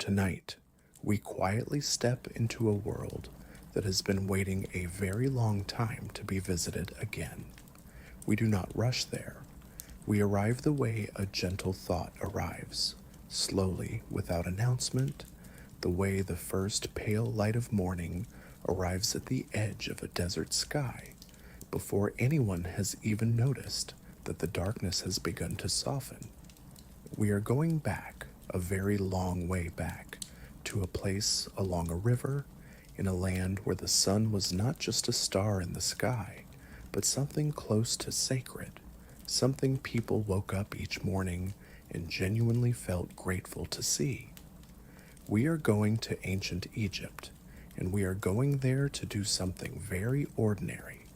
Tonight, we quietly step into a world that has been waiting a very long time to be visited again. We do not rush there. We arrive the way a gentle thought arrives, slowly, without announcement, the way the first pale light of morning arrives at the edge of a desert sky, before anyone has even noticed that the darkness has begun to soften. We are going back, a very long way back, to a place along a river, in a land where the sun was not just a star in the sky, but something close to sacred, something people woke up each morning and genuinely felt grateful to see. We are going to ancient Egypt, and we are going there to do something very ordinary,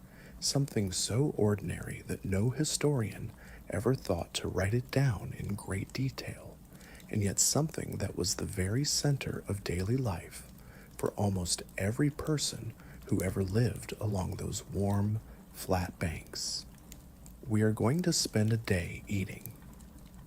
something so ordinary that no historian ever thought to write it down in great detail, and yet something that was the very center of daily life for almost every person who ever lived along those warm, flat banks. We are going to spend a day eating,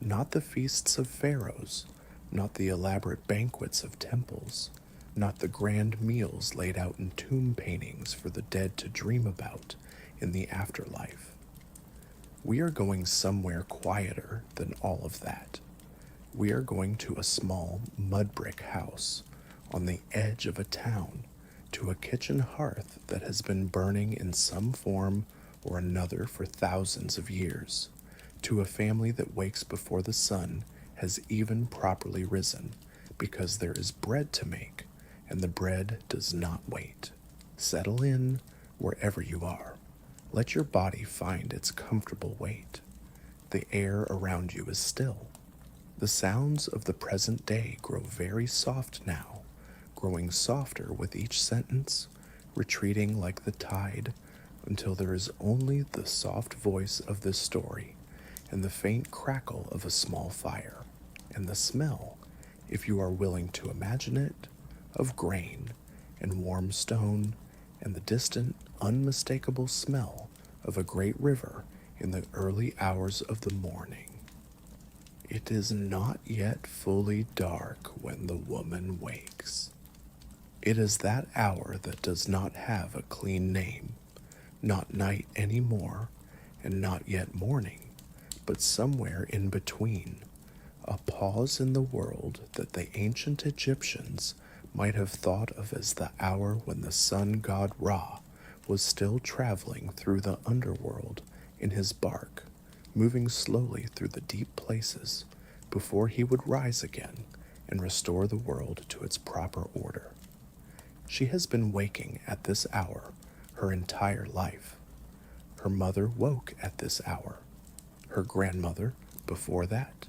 not the feasts of pharaohs, not the elaborate banquets of temples, not the grand meals laid out in tomb paintings for the dead to dream about in the afterlife. We are going somewhere quieter than all of that. We are going to a small mudbrick house on the edge of a town, to a kitchen hearth that has been burning in some form or another for thousands of years, to a family that wakes before the sun has even properly risen, because there is bread to make, and the bread does not wait. Settle in wherever you are. Let your body find its comfortable weight. The air around you is still. The sounds of the present day grow very soft now, growing softer with each sentence, retreating like the tide, until there is only the soft voice of this story, and the faint crackle of a small fire, and the smell, if you are willing to imagine it, of grain and warm stone, and the distant, unmistakable smell of a great river in the early hours of the morning. It is not yet fully dark when the woman wakes. It is that hour that does not have a clean name, not night any more, and not yet morning, but somewhere in between, a pause in the world that the ancient Egyptians might have thought of as the hour when the sun god Ra was still traveling through the underworld in his bark, moving slowly through the deep places before he would rise again and restore the world to its proper order. She has been waking at this hour her entire life. Her mother woke at this hour, her grandmother before that.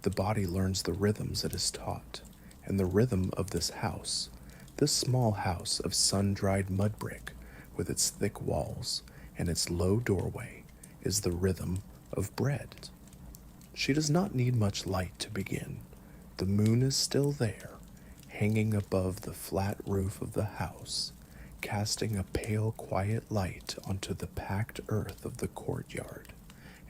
The body learns the rhythms it is taught, and the rhythm of this house, this small house of sun-dried mud brick with its thick walls and its low doorway, is the rhythm of bread. She does not need much light to begin. The moon is still there, hanging above the flat roof of the house, casting a pale, quiet light onto the packed earth of the courtyard,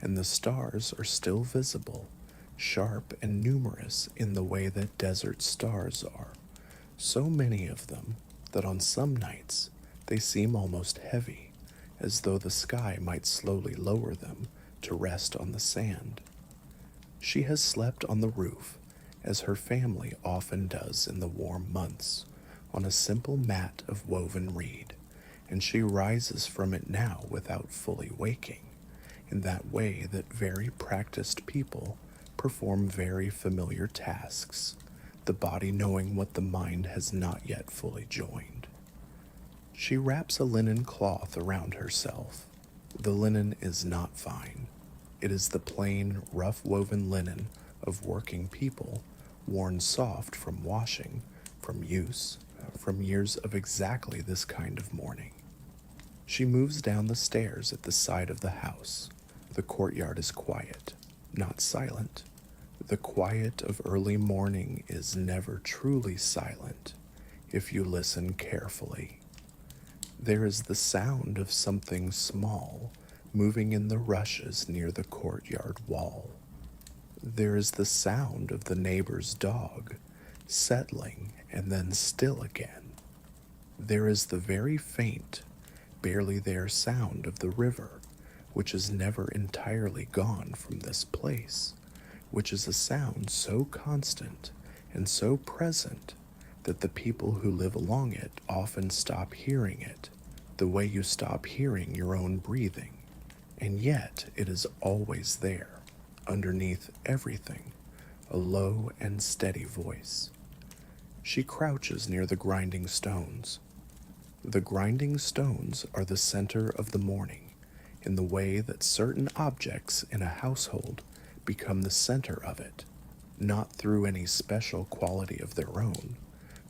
and the stars are still visible, sharp and numerous in the way that desert stars are, so many of them that on some nights they seem almost heavy, as though the sky might slowly lower them to rest on the sand. She has slept on the roof, as her family often does in the warm months, on a simple mat of woven reed, and she rises from it now without fully waking, in that way that very practiced people perform very familiar tasks, the body knowing what the mind has not yet fully joined. She wraps a linen cloth around herself. The linen is not fine. It is the plain, rough-woven linen of working people, worn soft from washing, from use, from years of exactly this kind of mourning. She moves down the stairs at the side of the house. The courtyard is quiet, not silent. The quiet of early morning is never truly silent if you listen carefully. There is the sound of something small moving in the rushes near the courtyard wall. There is the sound of the neighbor's dog settling, and then still again. There is the very faint, barely there sound of the river, which is never entirely gone from this place, which is a sound so constant and so present that the people who live along it often stop hearing it, the way you stop hearing your own breathing. And yet it is always there, underneath everything, a low and steady voice. She crouches near the grinding stones. The grinding stones are the center of the morning, in the way that certain objects in a household become the center of it, not through any special quality of their own,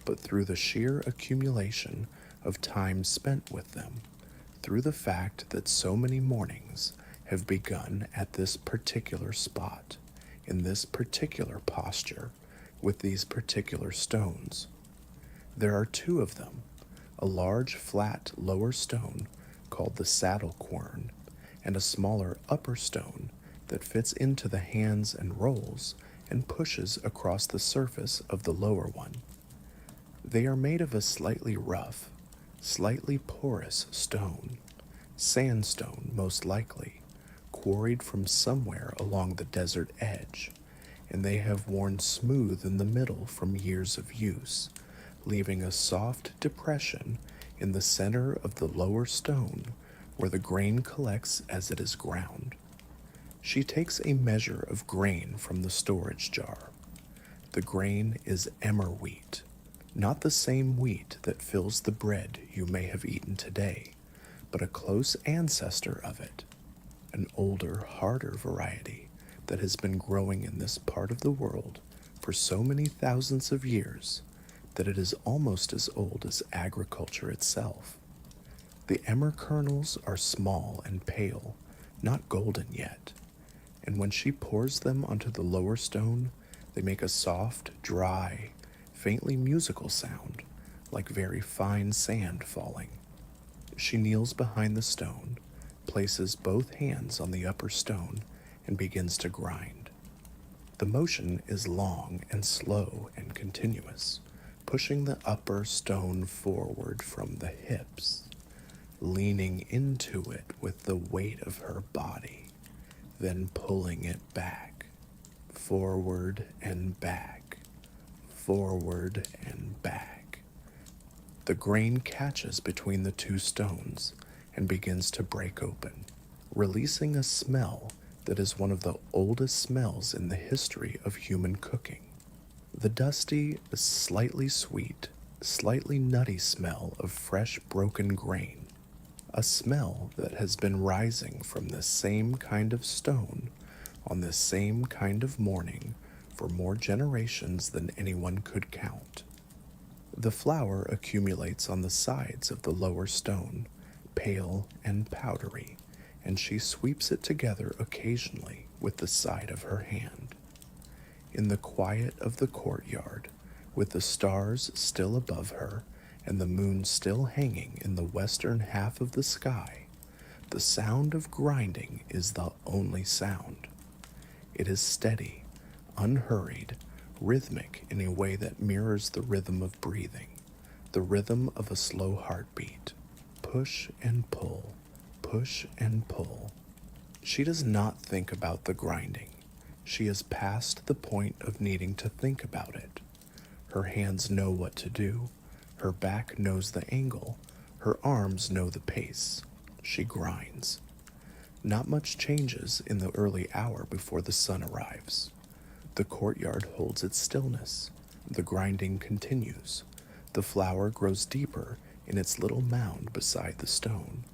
but through the sheer accumulation of time spent with them, through the fact that so many mornings have begun at this particular spot, in this particular posture, with these particular stones. There are two of them, a large flat lower stone called the saddle quern, and a smaller upper stone that fits into the hands and rolls and pushes across the surface of the lower one. They are made of a slightly rough, slightly porous stone, sandstone most likely, quarried from somewhere along the desert edge, and they have worn smooth in the middle from years of use, leaving a soft depression in the center of the lower stone where the grain collects as it is ground. She takes a measure of grain from the storage jar. The grain is emmer wheat, not the same wheat that fills the bread you may have eaten today, but a close ancestor of it, an older, harder variety that has been growing in this part of the world for so many thousands of years that it is almost as old as agriculture itself. The emmer kernels are small and pale, not golden yet, and when she pours them onto the lower stone, they make a soft, dry, faintly musical sound, like very fine sand falling. She kneels behind the stone, places both hands on the upper stone, and begins to grind. The motion is long and slow and continuous, pushing the upper stone forward from the hips, leaning into it with the weight of her body, then pulling it back, forward and back, forward and back. The grain catches between the two stones and begins to break open, releasing a smell that is one of the oldest smells in the history of human cooking. The dusty, slightly sweet, slightly nutty smell of fresh broken grain, a smell that has been rising from this same kind of stone on this same kind of morning for more generations than anyone could count. The flour accumulates on the sides of the lower stone, pale and powdery, and she sweeps it together occasionally with the side of her hand. In the quiet of the courtyard, with the stars still above her and the moon still hanging in the western half of the sky, the sound of grinding is the only sound. It is steady, unhurried, rhythmic in a way that mirrors the rhythm of breathing, the rhythm of a slow heartbeat. Push and pull, push and pull. She does not think about the grinding. She is past the point of needing to think about it. Her hands know what to do. Her back knows the angle. Her arms know the pace. She grinds. Not much changes in the early hour before the sun arrives. The courtyard holds its stillness. The grinding continues. The flour grows deeper in its little mound beside the stone.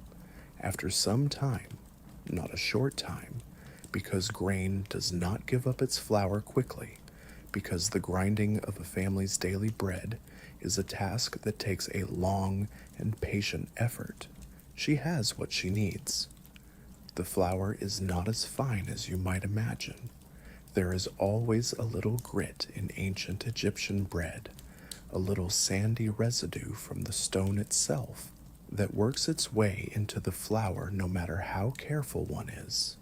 After some time, not a short time, because grain does not give up its flour quickly, because the grinding of a family's daily bread is a task that takes a long and patient effort, she has what she needs. The flour is not as fine as you might imagine. There is always a little grit in ancient Egyptian bread, a little sandy residue from the stone itself that works its way into the flour no matter how careful one is.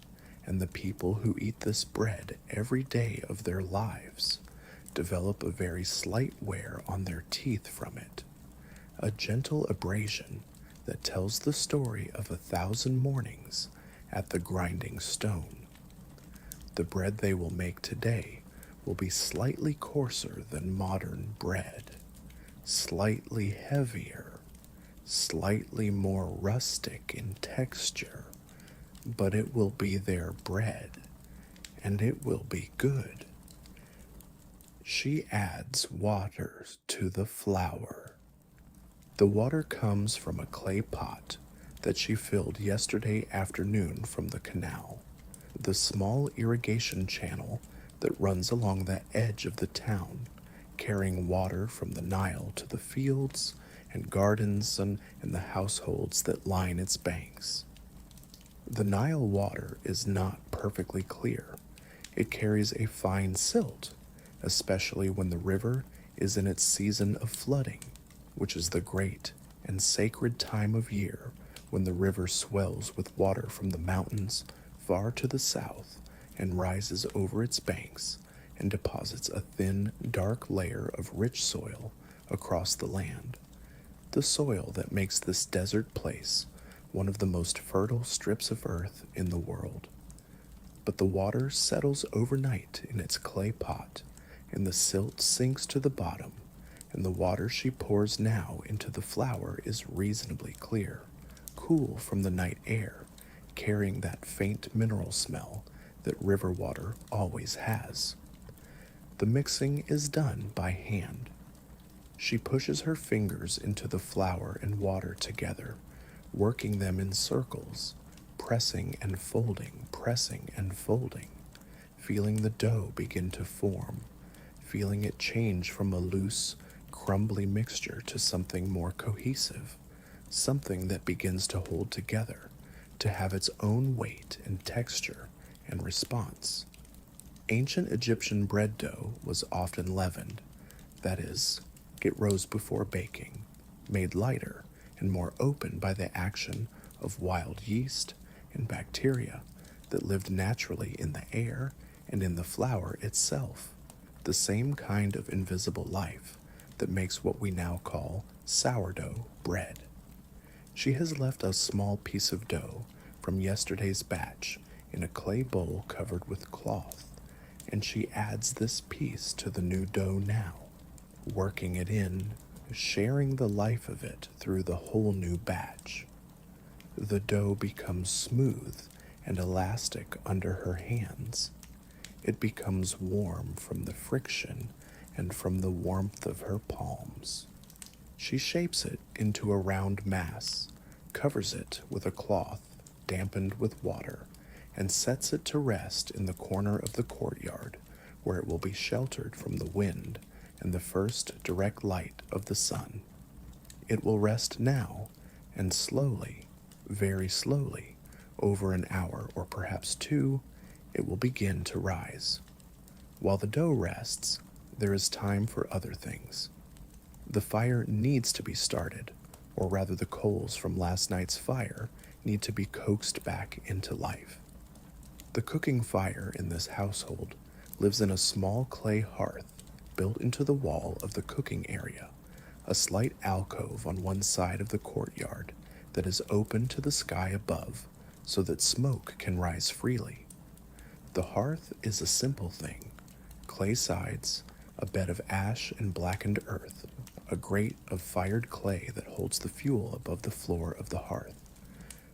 And the people who eat this bread every day of their lives develop a very slight wear on their teeth from it, a gentle abrasion that tells the story of 1,000 mornings at the grinding stone. The bread they will make today will be slightly coarser than modern bread, slightly heavier, slightly more rustic in texture, but it will be their bread, and it will be good. She adds water to the flour. The water comes from a clay pot that she filled yesterday afternoon from the canal, the small irrigation channel that runs along the edge of the town, carrying water from the Nile to the fields and gardens and the households that line its banks. The Nile water is not perfectly clear. It carries a fine silt, especially when the river is in its season of flooding, which is the great and sacred time of year when the river swells with water from the mountains far to the south and rises over its banks and deposits a thin, dark layer of rich soil across the land, the soil that makes this desert place one of the most fertile strips of earth in the world. But the water settles overnight in its clay pot, and the silt sinks to the bottom, and the water she pours now into the flour is reasonably clear, cool from the night air, carrying that faint mineral smell that river water always has. The mixing is done by hand. She pushes her fingers into the flour and water together, working them in circles, pressing and folding, feeling the dough begin to form, feeling it change from a loose, crumbly mixture to something more cohesive, something that begins to hold together, to have its own weight and texture and response. Ancient Egyptian bread dough was often leavened, that is, it rose before baking, made lighter and more open by the action of wild yeast and bacteria that lived naturally in the air and in the flour itself, the same kind of invisible life that makes what we now call sourdough bread. She has left a small piece of dough from yesterday's batch in a clay bowl covered with cloth, and she adds this piece to the new dough now, working it in, sharing the life of it through the whole new batch. The dough becomes smooth and elastic under her hands. It becomes warm from the friction and from the warmth of her palms. She shapes it into a round mass, covers it with a cloth dampened with water, and sets it to rest in the corner of the courtyard where it will be sheltered from the wind and the first direct light of the sun. It will rest now, and slowly, very slowly, over an hour or perhaps two, it will begin to rise. While the dough rests, there is time for other things. The fire needs to be started, or rather the coals from last night's fire need to be coaxed back into life. The cooking fire in this household lives in a small clay hearth built into the wall of the cooking area, a slight alcove on one side of the courtyard that is open to the sky above so that smoke can rise freely. The hearth is a simple thing: clay sides, a bed of ash and blackened earth, a grate of fired clay that holds the fuel above the floor of the hearth.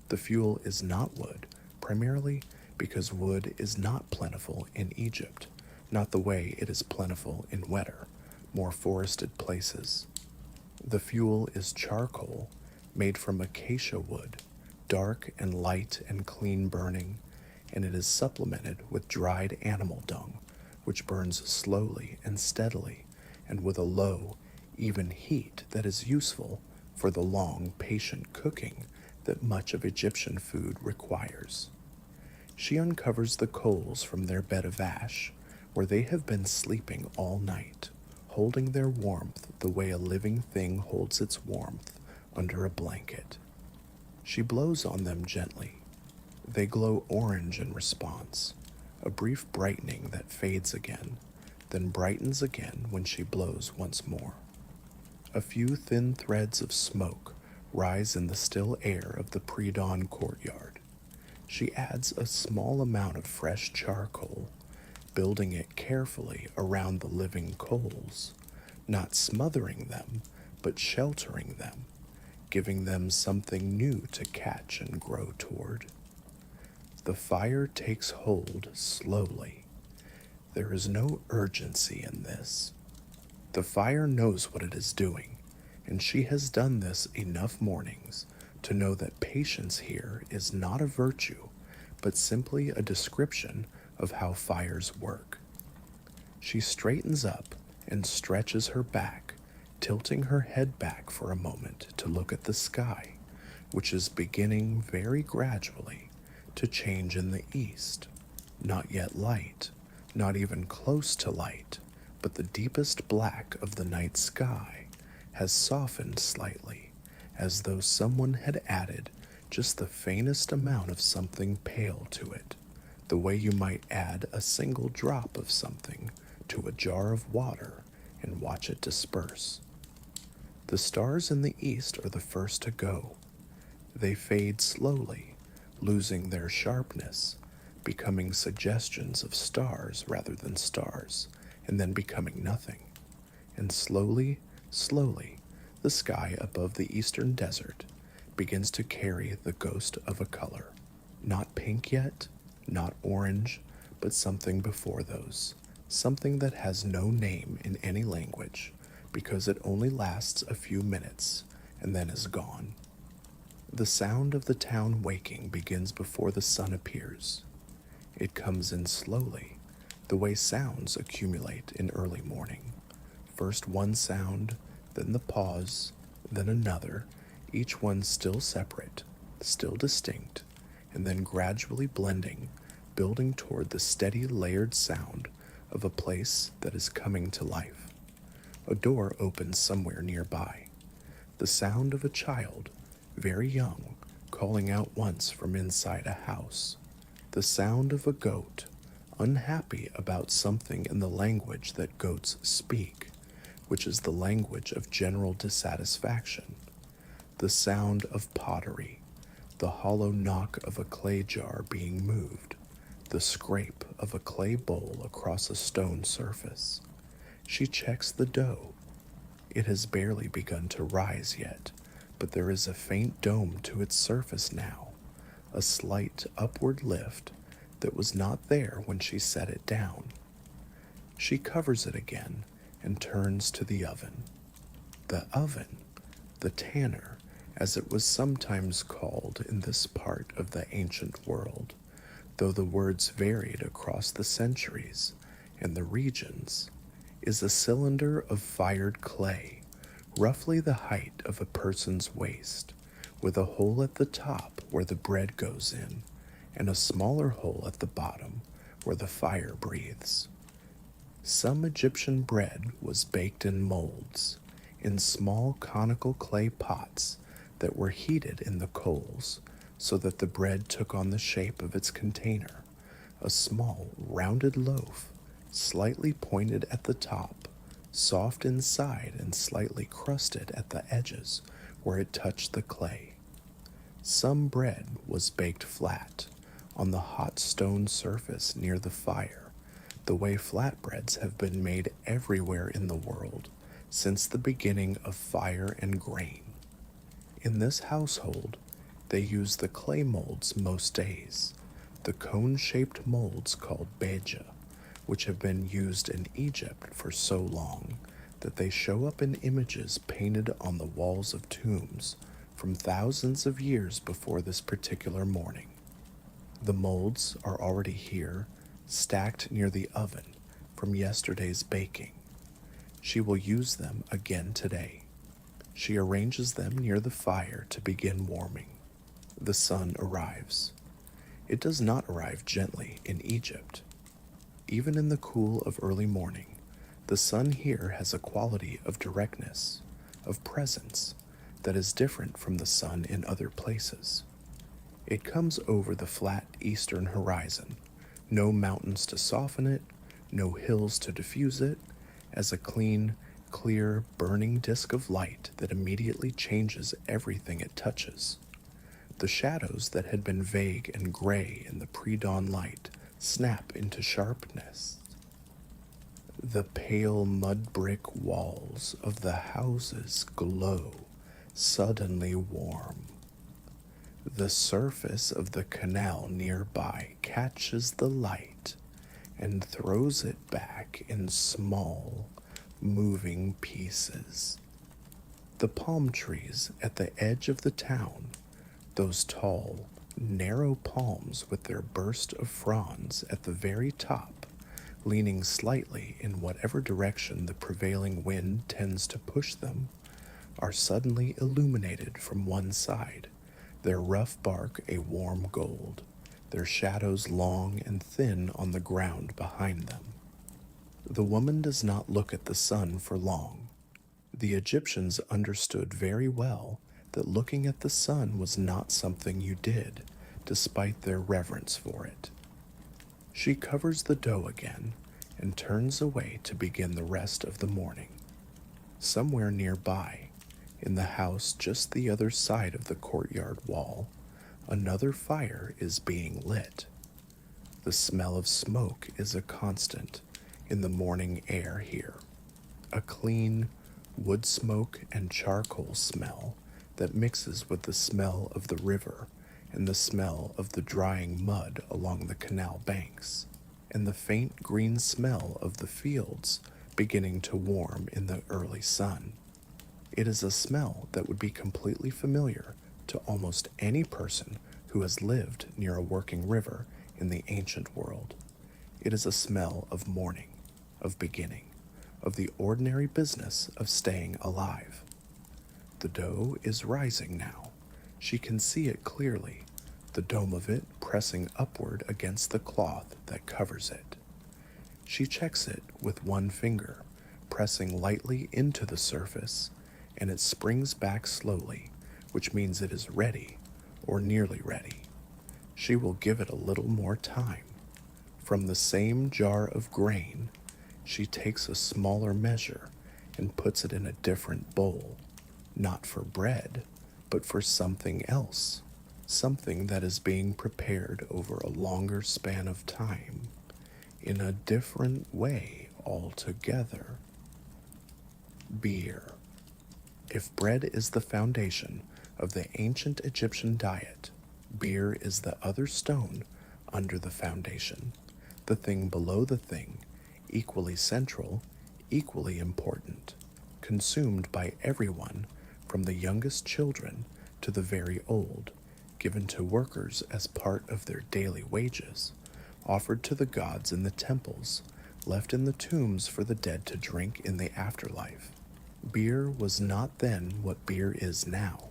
The fuel is not wood, primarily because wood is not plentiful in Egypt, not the way it is plentiful in wetter, more forested places. The fuel is charcoal made from acacia wood, dark and light and clean burning, and it is supplemented with dried animal dung, which burns slowly and steadily and with a low, even heat that is useful for the long, patient cooking that much of Egyptian food requires. She uncovers the coals from their bed of ash, where they have been sleeping all night, holding their warmth the way a living thing holds its warmth under a blanket. She blows on them gently. They glow orange in response, a brief brightening that fades again, then brightens again when she blows once more. A few thin threads of smoke rise in the still air of the pre-dawn courtyard. She adds a small amount of fresh charcoal, building it carefully around the living coals, not smothering them, but sheltering them, giving them something new to catch and grow toward. The fire takes hold slowly. There is no urgency in this. The fire knows what it is doing, and she has done this enough mornings to know that patience here is not a virtue, but simply a description of how fires work. She straightens up and stretches her back, tilting her head back for a moment to look at the sky, which is beginning very gradually to change in the east. Not yet light, not even close to light, but the deepest black of the night sky has softened slightly, as though someone had added just the faintest amount of something pale to it, the way you might add a single drop of something to a jar of water and watch it disperse. The stars in the east are the first to go. They fade slowly, losing their sharpness, becoming suggestions of stars rather than stars, and then becoming nothing. And slowly, slowly, the sky above the eastern desert begins to carry the ghost of a color. Not pink yet, not orange, but something before those. Something that has no name in any language, because it only lasts a few minutes and then is gone. The sound of the town waking begins before the sun appears. It comes in slowly, the way sounds accumulate in early morning. First one sound, then the pause, then another, each one still separate, still distinct, and then gradually blending, building toward the steady layered sound of a place that is coming to life. A door opens somewhere nearby. The sound of a child, very young, calling out once from inside a house. The sound of a goat, unhappy about something in the language that goats speak, which is the language of general dissatisfaction. The sound of pottery, the hollow knock of a clay jar being moved, the scrape of a clay bowl across a stone surface. She checks the dough. It has barely begun to rise yet, but there is a faint dome to its surface now, a slight upward lift that was not there when she set it down. She covers it again and turns to the oven. The oven, the tanner, as it was sometimes called in this part of the ancient world, though the words varied across the centuries and the regions, is a cylinder of fired clay, roughly the height of a person's waist, with a hole at the top where the bread goes in, and a smaller hole at the bottom where the fire breathes. Some Egyptian bread was baked in molds, in small conical clay pots that were heated in the coals, so that the bread took on the shape of its container, a small rounded loaf, slightly pointed at the top, soft inside and slightly crusted at the edges where it touched the clay. Some bread was baked flat, on the hot stone surface near the fire, the way flatbreads have been made everywhere in the world since the beginning of fire and grain. In this household, they use the clay molds most days, the cone-shaped molds called beja, which have been used in Egypt for so long that they show up in images painted on the walls of tombs from thousands of years before this particular morning. The molds are already here, stacked near the oven from yesterday's baking. She will use them again today. She arranges them near the fire to begin warming. The sun arrives. It does not arrive gently in Egypt. Even in the cool of early morning, the sun here has a quality of directness, of presence, that is different from the sun in other places. It comes over the flat eastern horizon, no mountains to soften it, no hills to diffuse it, as a clean, clear, burning disk of light that immediately changes everything it touches. The shadows that had been vague and gray in the pre-dawn light snap into sharpness. The pale mud-brick walls of the houses glow, suddenly warm. The surface of the canal nearby catches the light and throws it back in small, moving pieces. The palm trees at the edge of the town, those tall, narrow palms with their burst of fronds at the very top, leaning slightly in whatever direction the prevailing wind tends to push them, are suddenly illuminated from one side, their rough bark a warm gold, their shadows long and thin on the ground behind them. The woman does not look at the sun for long. The Egyptians understood very well that looking at the sun was not something you did, despite their reverence for it. She covers the dough again and turns away to begin the rest of the morning. Somewhere nearby, in the house just the other side of the courtyard wall, another fire is being lit. The smell of smoke is a constant in the morning air here, a clean wood smoke and charcoal smell that mixes with the smell of the river and the smell of the drying mud along the canal banks, and the faint green smell of the fields beginning to warm in the early sun. It is a smell that would be completely familiar to almost any person who has lived near a working river in the ancient world. It is a smell of morning, of beginning, of the ordinary business of staying alive. The dough is rising now. She can see it clearly, the dome of it pressing upward against the cloth that covers it. She checks it with one finger, pressing lightly into the surface, and it springs back slowly, which means it is ready, or nearly ready. She will give it a little more time. From the same jar of grain, she takes a smaller measure and puts it in a different bowl, not for bread, but for something else, something that is being prepared over a longer span of time, in a different way altogether. Beer. If bread is the foundation of the ancient Egyptian diet, beer is the other stone under the foundation, the thing below the thing, equally central, equally important, consumed by everyone from the youngest children to the very old, given to workers as part of their daily wages, offered to the gods in the temples, left in the tombs for the dead to drink in the afterlife. Beer was not then what beer is now.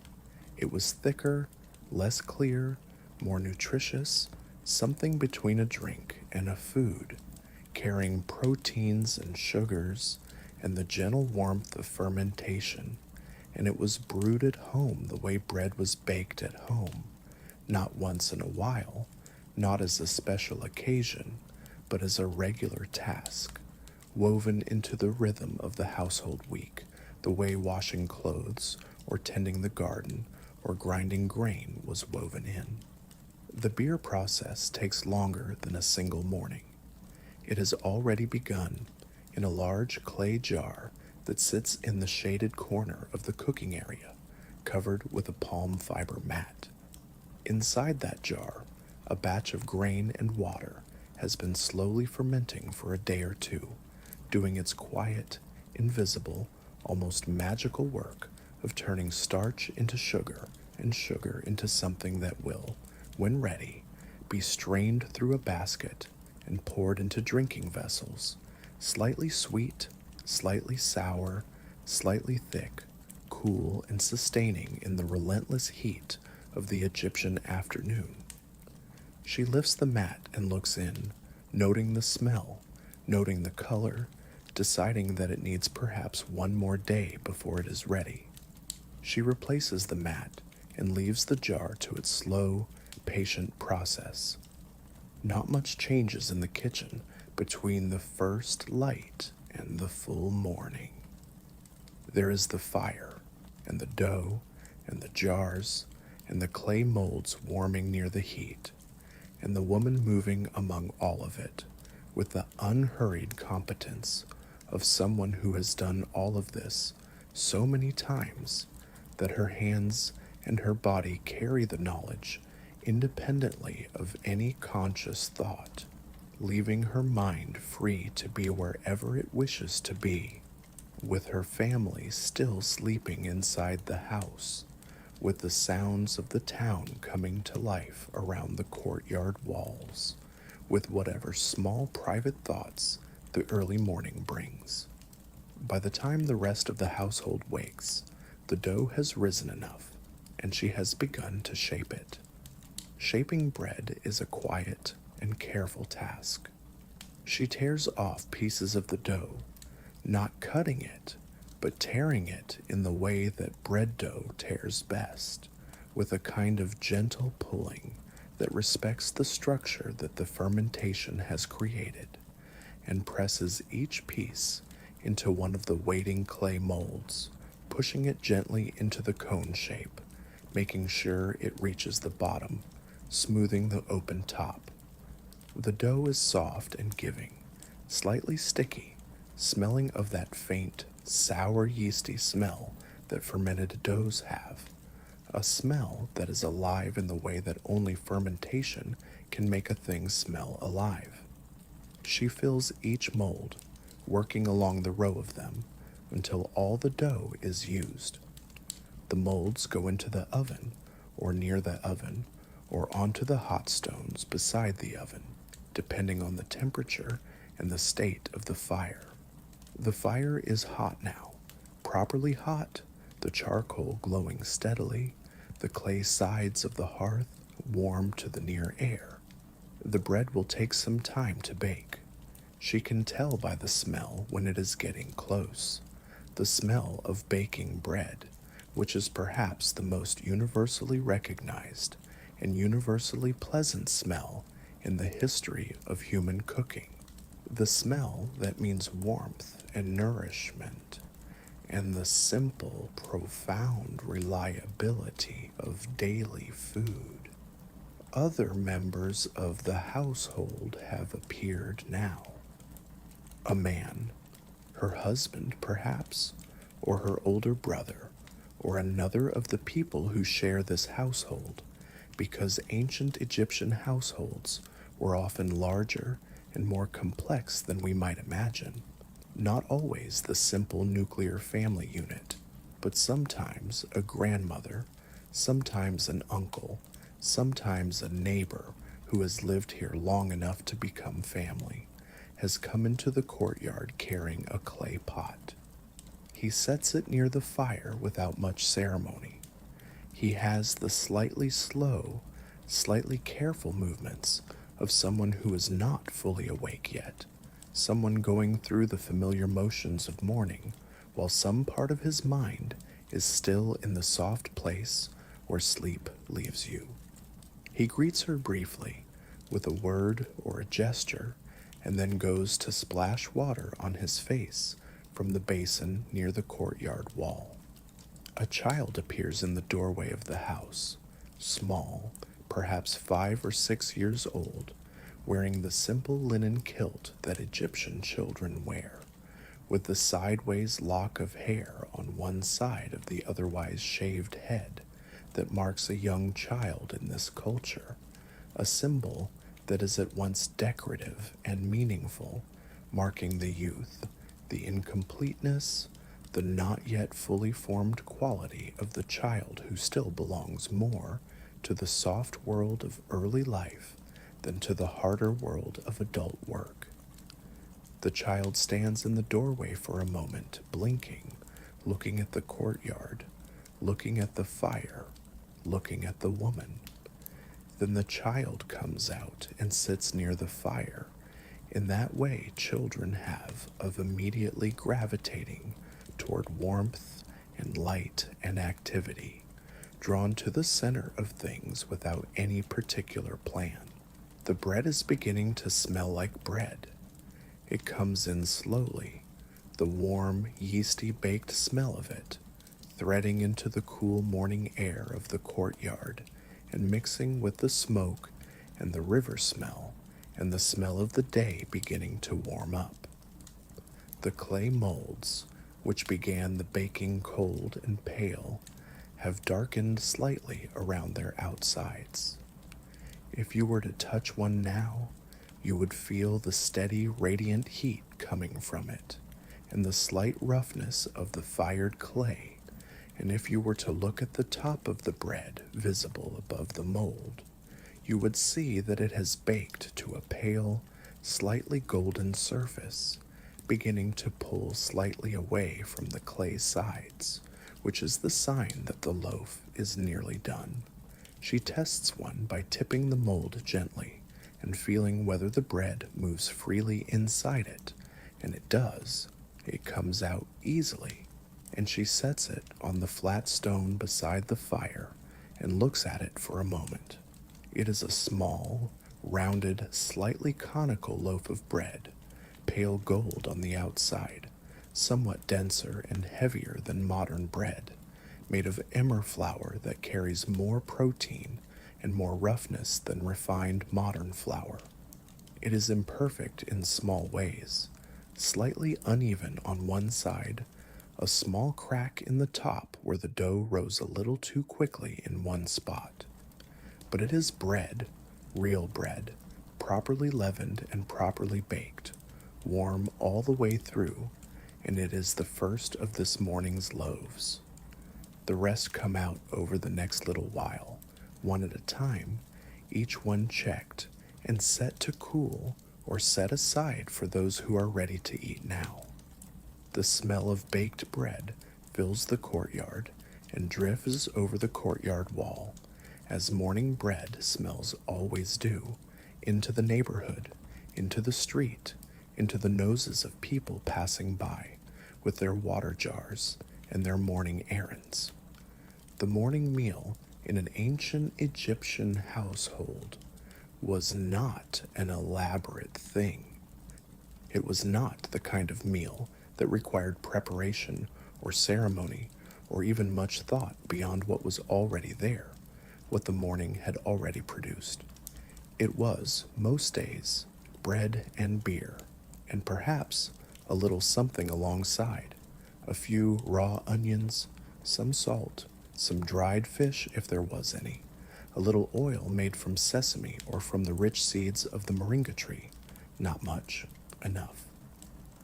It was thicker, less clear, more nutritious, something between a drink and a food, carrying proteins and sugars and the gentle warmth of fermentation, and it was brewed at home the way bread was baked at home, not once in a while, not as a special occasion, but as a regular task, woven into the rhythm of the household week, the way washing clothes or tending the garden or grinding grain was woven in. The beer process takes longer than a single morning. It has already begun in a large clay jar that sits in the shaded corner of the cooking area, covered with a palm fiber mat. Inside that jar, a batch of grain and water has been slowly fermenting for a day or two, doing its quiet, invisible, almost magical work of turning starch into sugar and sugar into something that will, when ready, be strained through a basket and poured into drinking vessels, slightly sweet, slightly sour, slightly thick, cool and sustaining in the relentless heat of the Egyptian afternoon. She lifts the mat and looks in, noting the smell, noting the color, deciding that it needs perhaps one more day before it is ready. She replaces the mat and leaves the jar to its slow, patient process. Not much changes in the kitchen between the first light and the full morning. There is the fire, and the dough, and the jars, and the clay molds warming near the heat, and the woman moving among all of it with the unhurried competence of someone who has done all of this so many times that her hands and her body carry the knowledge independently of any conscious thought, leaving her mind free to be wherever it wishes to be, with her family still sleeping inside the house, with the sounds of the town coming to life around the courtyard walls, with whatever small private thoughts the early morning brings. By the time the rest of the household wakes, the dough has risen enough, and she has begun to shape it. Shaping bread is a quiet and careful task. She tears off pieces of the dough, not cutting it, but tearing it in the way that bread dough tears best, with a kind of gentle pulling that respects the structure that the fermentation has created, and presses each piece into one of the waiting clay molds, pushing it gently into the cone shape, making sure it reaches the bottom, smoothing the open top. The dough is soft and giving, slightly sticky, smelling of that faint, sour, yeasty smell that fermented doughs have, a smell that is alive in the way that only fermentation can make a thing smell alive. She fills each mold, working along the row of them until all the dough is used. The molds go into the oven, or near the oven, or onto the hot stones beside the oven, depending on the temperature and the state of the fire. The fire is hot now, properly hot, the charcoal glowing steadily, the clay sides of the hearth warm to the near air. The bread will take some time to bake. She can tell by the smell when it is getting close, the smell of baking bread, which is perhaps the most universally recognized and universally pleasant smell in the history of human cooking, the smell that means warmth and nourishment, and the simple, profound reliability of daily food. Other members of the household have appeared now. A man, her husband perhaps, or her older brother, or another of the people who share this household, because ancient Egyptian households were often larger and more complex than we might imagine. Not always the simple nuclear family unit, but sometimes a grandmother, sometimes an uncle, sometimes a neighbor who has lived here long enough to become family, has come into the courtyard carrying a clay pot. He sets it near the fire without much ceremony. He has the slightly slow, slightly careful movements of someone who is not fully awake yet, someone going through the familiar motions of morning while some part of his mind is still in the soft place where sleep leaves you. He greets her briefly with a word or a gesture, and then goes to splash water on his face from the basin near the courtyard wall. A child appears in the doorway of the house, small, perhaps 5 or 6 years old, wearing the simple linen kilt that Egyptian children wear, with the sideways lock of hair on one side of the otherwise shaved head that marks a young child in this culture, a symbol that is at once decorative and meaningful, marking the youth, the incompleteness, the not yet fully formed quality of the child who still belongs more to the soft world of early life than to the harder world of adult work. The child stands in the doorway for a moment, blinking, looking at the courtyard, looking at the fire, looking at the woman. Then the child comes out and sits near the fire, in that way children have of immediately gravitating toward warmth and light and activity, drawn to the center of things without any particular plan. The bread is beginning to smell like bread. It comes in slowly, the warm, yeasty baked smell of it, threading into the cool morning air of the courtyard and mixing with the smoke and the river smell and the smell of the day beginning to warm up. The clay molds, which began the baking cold and pale, have darkened slightly around their outsides. If you were to touch one now, you would feel the steady, radiant heat coming from it, and the slight roughness of the fired clay, and if you were to look at the top of the bread visible above the mold, you would see that it has baked to a pale, slightly golden surface, beginning to pull slightly away from the clay sides, which is the sign that the loaf is nearly done. She tests one by tipping the mold gently and feeling whether the bread moves freely inside it, and it does. It comes out easily, and she sets it on the flat stone beside the fire and looks at it for a moment. It is a small, rounded, slightly conical loaf of bread, pale gold on the outside, somewhat denser and heavier than modern bread, made of emmer flour that carries more protein and more roughness than refined modern flour. It is imperfect in small ways, slightly uneven on one side, a small crack in the top where the dough rose a little too quickly in one spot. But it is bread, real bread, properly leavened and properly baked, warm all the way through, and it is the first of this morning's loaves. The rest come out over the next little while, one at a time, each one checked and set to cool or set aside for those who are ready to eat now. The smell of baked bread fills the courtyard and drifts over the courtyard wall, as morning bread smells always do, into the neighborhood, into the street, into the noses of people passing by with their water jars and their morning errands. The morning meal in an ancient Egyptian household was not an elaborate thing. It was not the kind of meal that required preparation or ceremony or even much thought beyond what was already there, what the morning had already produced. It was, most days, bread and beer, and perhaps a little something alongside, a few raw onions, some salt, some dried fish if there was any, a little oil made from sesame or from the rich seeds of the moringa tree, not much, enough.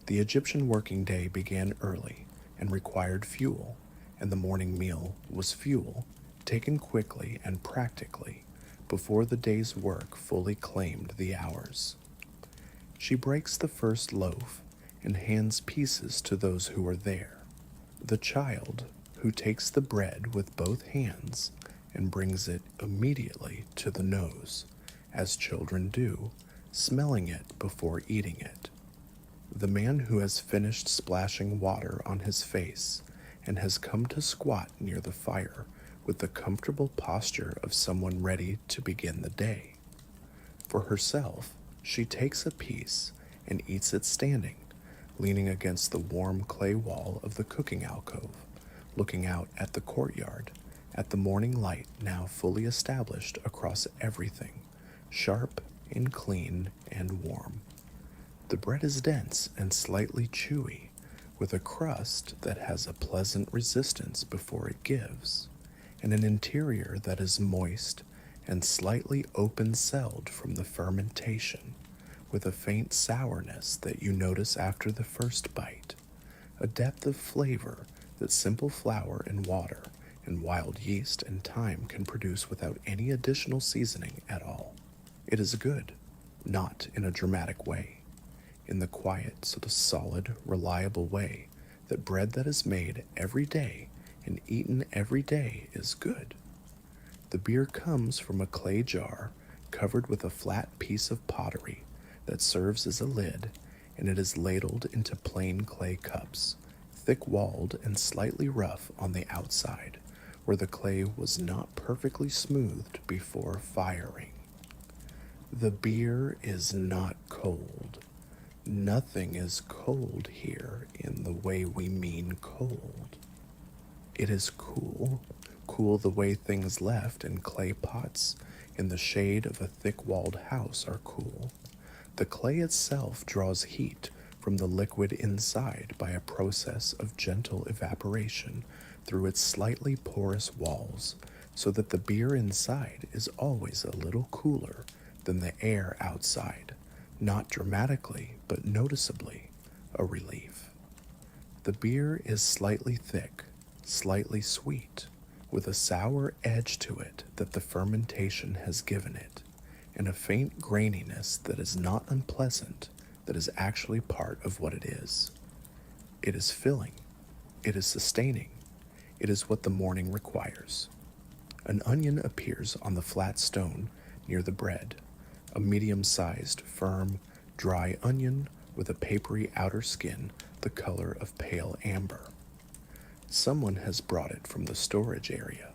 The Egyptian working day began early and required fuel, and the morning meal was fuel, taken quickly and practically, before the day's work fully claimed the hours. She breaks the first loaf and hands pieces to those who are there. The child, who takes the bread with both hands and brings it immediately to the nose, as children do, smelling it before eating it. The man who has finished splashing water on his face and has come to squat near the fire with the comfortable posture of someone ready to begin the day. For herself, she takes a piece and eats it standing, leaning against the warm clay wall of the cooking alcove, looking out at the courtyard, at the morning light now fully established across everything, sharp and clean and warm. The bread is dense and slightly chewy, with a crust that has a pleasant resistance before it gives, and an interior that is moist and slightly open-celled from the fermentation, with a faint sourness that you notice after the first bite, a depth of flavor that simple flour and water and wild yeast and thyme can produce without any additional seasoning at all. It is good, not in a dramatic way, in the quiet, sort of solid, reliable way that bread that is made every day and eaten every day is good. The beer comes from a clay jar covered with a flat piece of pottery that serves as a lid, and it is ladled into plain clay cups, thick-walled and slightly rough on the outside, where the clay was not perfectly smoothed before firing. The beer is not cold. Nothing is cold here in the way we mean cold. It is cool, cool the way things left in clay pots in the shade of a thick-walled house are cool. The clay itself draws heat from the liquid inside by a process of gentle evaporation through its slightly porous walls, so that the beer inside is always a little cooler than the air outside, not dramatically, but noticeably a relief. The beer is slightly thick, slightly sweet, with a sour edge to it that the fermentation has given it, and a faint graininess that is not unpleasant, that is actually part of what it is. It is filling, it is sustaining, it is what the morning requires. An onion appears on the flat stone near the bread, a medium-sized, firm, dry onion with a papery outer skin the color of pale amber. Someone has brought it from the storage area,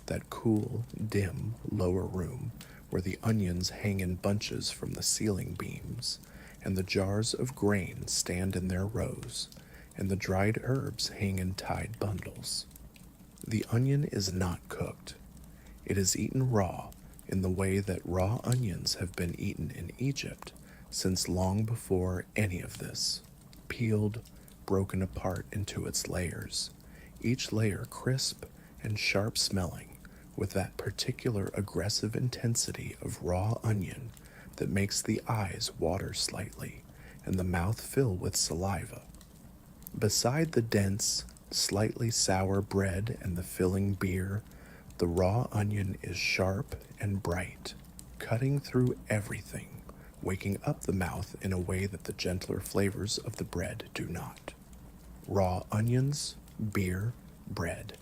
that cool, dim, lower room where the onions hang in bunches from the ceiling beams, and the jars of grain stand in their rows, and the dried herbs hang in tied bundles. The onion is not cooked. It is eaten raw in the way that raw onions have been eaten in Egypt since long before any of this, peeled, broken apart into its layers, each layer crisp and sharp smelling, with that particular aggressive intensity of raw onion that makes the eyes water slightly and the mouth fill with saliva. Beside the dense, slightly sour bread and the filling beer, the raw onion is sharp and bright, cutting through everything, waking up the mouth in a way that the gentler flavors of the bread do not. Raw onions, beer, bread.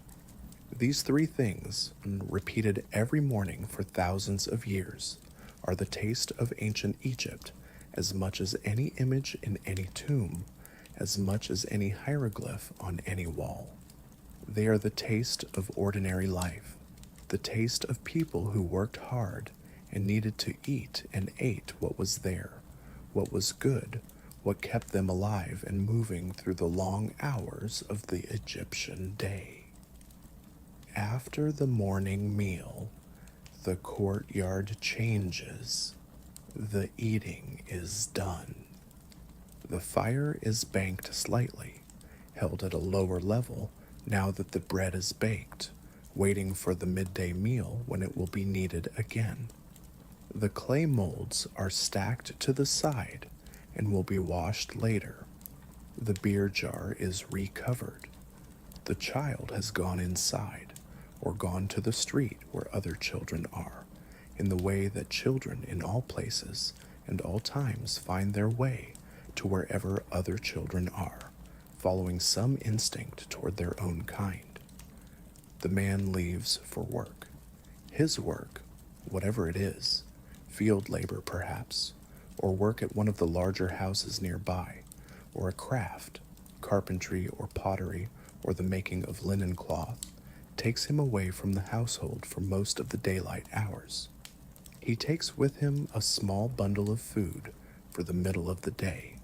These three things, repeated every morning for thousands of years, are the taste of ancient Egypt as much as any image in any tomb, as much as any hieroglyph on any wall. They are the taste of ordinary life, the taste of people who worked hard and needed to eat and ate what was there, what was good, what kept them alive and moving through the long hours of the Egyptian day. After the morning meal, the courtyard changes. The eating is done. The fire is banked slightly, held at a lower level now that the bread is baked, waiting for the midday meal when it will be needed again. The clay molds are stacked to the side and will be washed later. The beer jar is recovered. The child has gone inside or gone to the street where other children are, in the way that children in all places and all times find their way to wherever other children are, following some instinct toward their own kind. The man leaves for work. His work, whatever it is, field labor perhaps, or work at one of the larger houses nearby, or a craft, carpentry or pottery or the making of linen cloth, takes him away from the household for most of the daylight hours. He takes with him a small bundle of food for the middle of the day,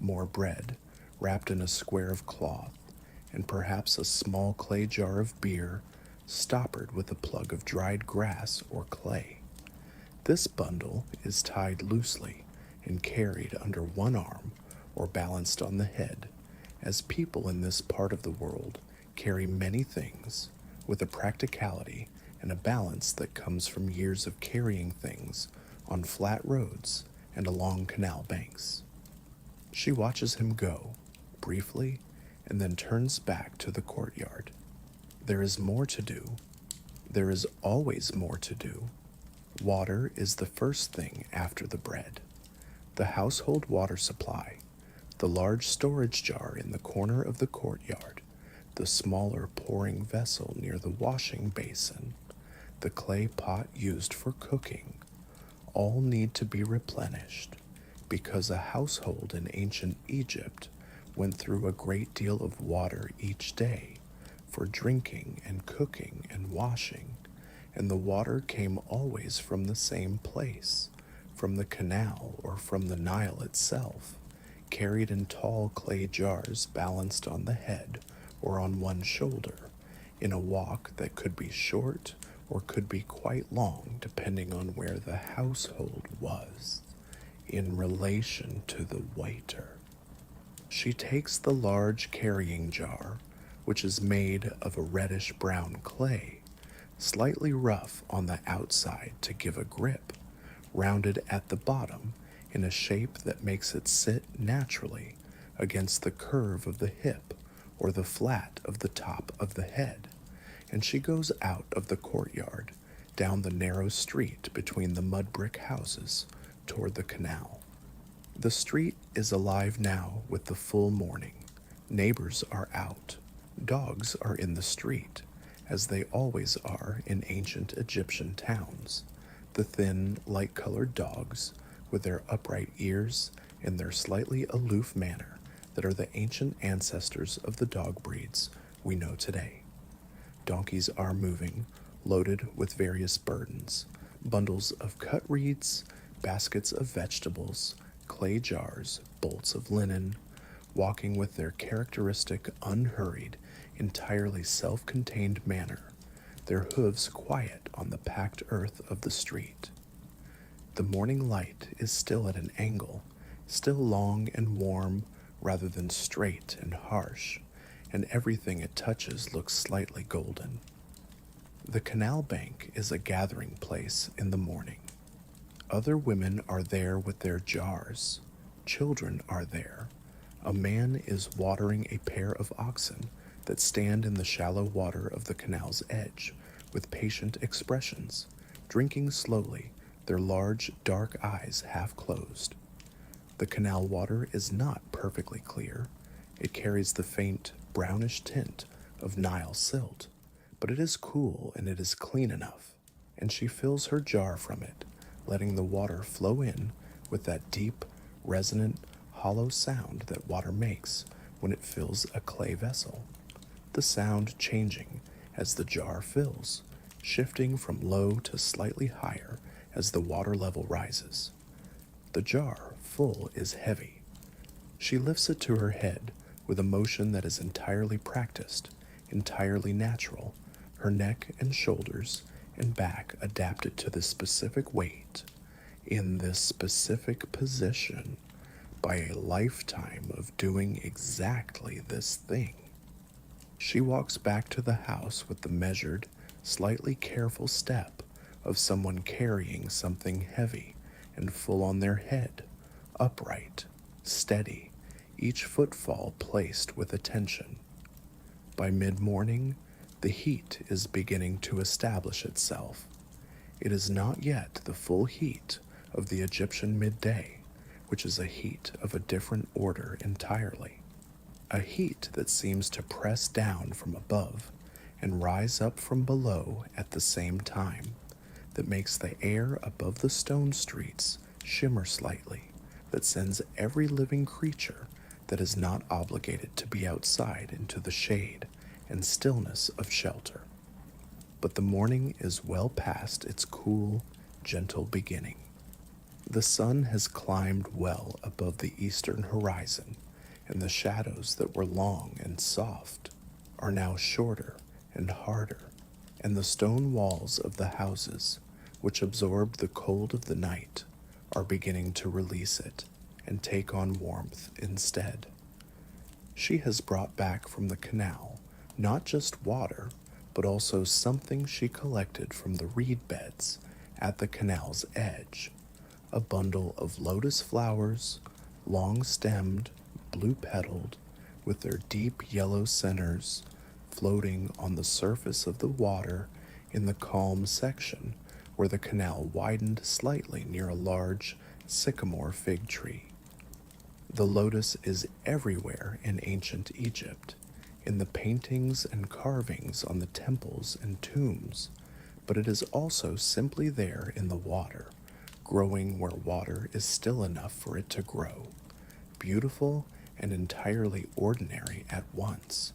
more bread, wrapped in a square of cloth, and perhaps a small clay jar of beer, stoppered with a plug of dried grass or clay. This bundle is tied loosely and carried under one arm or balanced on the head, as people in this part of the world carry many things with a practicality and a balance that comes from years of carrying things on flat roads and along canal banks. She watches him go, briefly, and then turns back to the courtyard. There is more to do. There is always more to do. Water is the first thing after the bread. The household water supply, the large storage jar in the corner of the courtyard, the smaller pouring vessel near the washing basin, the clay pot used for cooking, all need to be replenished, because a household in ancient Egypt went through a great deal of water each day for drinking and cooking and washing, and the water came always from the same place, from the canal or from the Nile itself, carried in tall clay jars balanced on the head or on one shoulder, in a walk that could be short or could be quite long depending on where the household was in relation to the waiter. She takes the large carrying jar, which is made of a reddish brown clay, slightly rough on the outside to give a grip, rounded at the bottom in a shape that makes it sit naturally against the curve of the hip or the flat of the top of the head, and she goes out of the courtyard, down the narrow street between the mudbrick houses, toward the canal. The street is alive now with the full morning. Neighbors are out. Dogs are in the street, as they always are in ancient Egyptian towns. The thin, light-colored dogs, with their upright ears and their slightly aloof manner, that are the ancient ancestors of the dog breeds we know today. Donkeys are moving, loaded with various burdens, bundles of cut reeds, baskets of vegetables, clay jars, bolts of linen, walking with their characteristic unhurried, entirely self-contained manner, their hooves quiet on the packed earth of the street. The morning light is still at an angle, still long and warm rather than straight and harsh, and everything it touches looks slightly golden. The canal bank is a gathering place in the morning. Other women are there with their jars. Children are there. A man is watering a pair of oxen that stand in the shallow water of the canal's edge with patient expressions, drinking slowly, their large, dark eyes half closed. The canal water is not perfectly clear. It carries the faint, brownish tint of Nile silt, but it is cool and it is clean enough, and she fills her jar from it, letting the water flow in with that deep, resonant, hollow sound that water makes when it fills a clay vessel. The sound changing as the jar fills, shifting from low to slightly higher as the water level rises. The jar, full, is heavy. She lifts it to her head with a motion that is entirely practiced, entirely natural, her neck and shoulders and back adapted to this specific weight, in this specific position, by a lifetime of doing exactly this thing. She walks back to the house with the measured, slightly careful step of someone carrying something heavy and full on their head, upright, steady, each footfall placed with attention. By mid-morning, the heat is beginning to establish itself. It is not yet the full heat of the Egyptian midday, which is a heat of a different order entirely. A heat that seems to press down from above and rise up from below at the same time, that makes the air above the stone streets shimmer slightly, that sends every living creature that is not obligated to be outside into the shade and stillness of shelter. But the morning is well past its cool, gentle beginning. The sun has climbed well above the eastern horizon, and the shadows that were long and soft are now shorter and harder, and the stone walls of the houses, which absorbed the cold of the night, are beginning to release it and take on warmth instead. She has brought back from the canal not just water, but also something she collected from the reed beds at the canal's edge, a bundle of lotus flowers, long-stemmed, blue-petaled, with their deep yellow centers floating on the surface of the water in the calm section where the canal widened slightly near a large sycamore fig tree. The lotus is everywhere in ancient Egypt, in the paintings and carvings on the temples and tombs, but it is also simply there in the water, growing where water is still enough for it to grow, beautiful and entirely ordinary at once.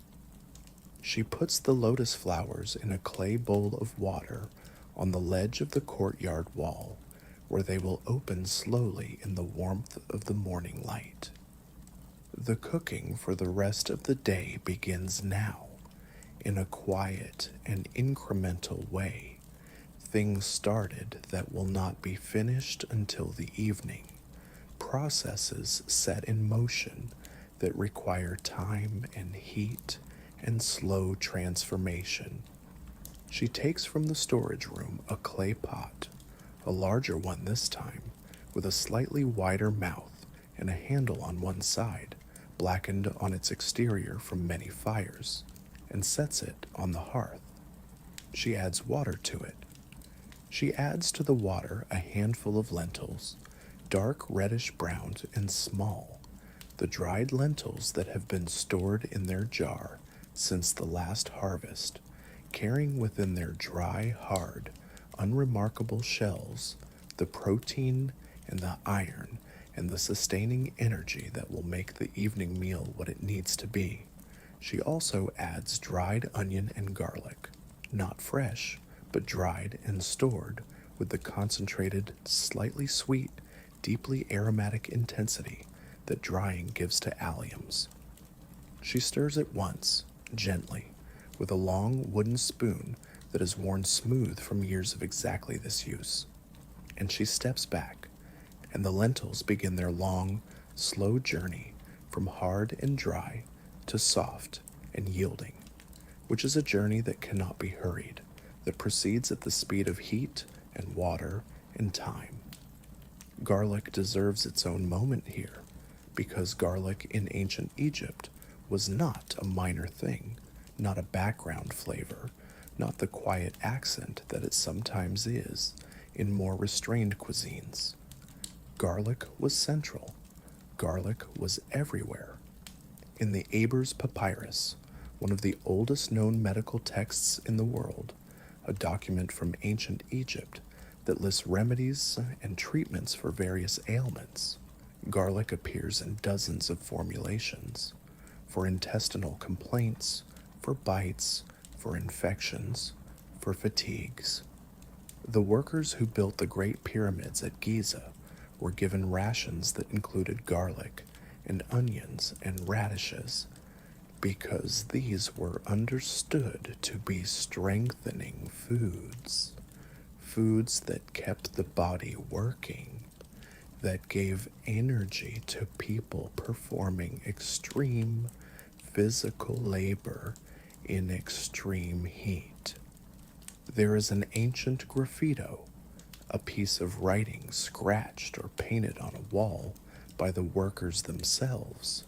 She puts the lotus flowers in a clay bowl of water on the ledge of the courtyard wall, where they will open slowly in the warmth of the morning light. The cooking for the rest of the day begins now, in a quiet and incremental way. Things started that will not be finished until the evening. Processes set in motion that require time and heat and slow transformation. She takes from the storage room a clay pot, a larger one this time, with a slightly wider mouth and a handle on one side, blackened on its exterior from many fires, and sets it on the hearth. She adds water to it. She adds to the water a handful of lentils, dark reddish brown and small, the dried lentils that have been stored in their jar since the last harvest, carrying within their dry, hard, unremarkable shells the protein and the iron and the sustaining energy that will make the evening meal what it needs to be. She also adds dried onion and garlic, not fresh, but dried and stored with the concentrated, slightly sweet, deeply aromatic intensity that drying gives to alliums. She stirs it once, gently, with a long wooden spoon that is worn smooth from years of exactly this use. And she steps back, and the lentils begin their long, slow journey from hard and dry to soft and yielding, which is a journey that cannot be hurried, that proceeds at the speed of heat and water and time. Garlic deserves its own moment here, because garlic in ancient Egypt was not a minor thing, not a background flavor, not the quiet accent that it sometimes is in more restrained cuisines. Garlic was central. Garlic was everywhere. In the Eber's Papyrus, one of the oldest known medical texts in the world, a document from ancient Egypt that lists remedies and treatments for various ailments, garlic appears in dozens of formulations for intestinal complaints, for bites, for infections, for fatigues. The workers who built the Great Pyramids at Giza were given rations that included garlic and onions and radishes because these were understood to be strengthening foods, foods that kept the body working, that gave energy to people performing extreme physical labor in extreme heat. There is an ancient graffito, a piece of writing scratched or painted on a wall by the workers themselves,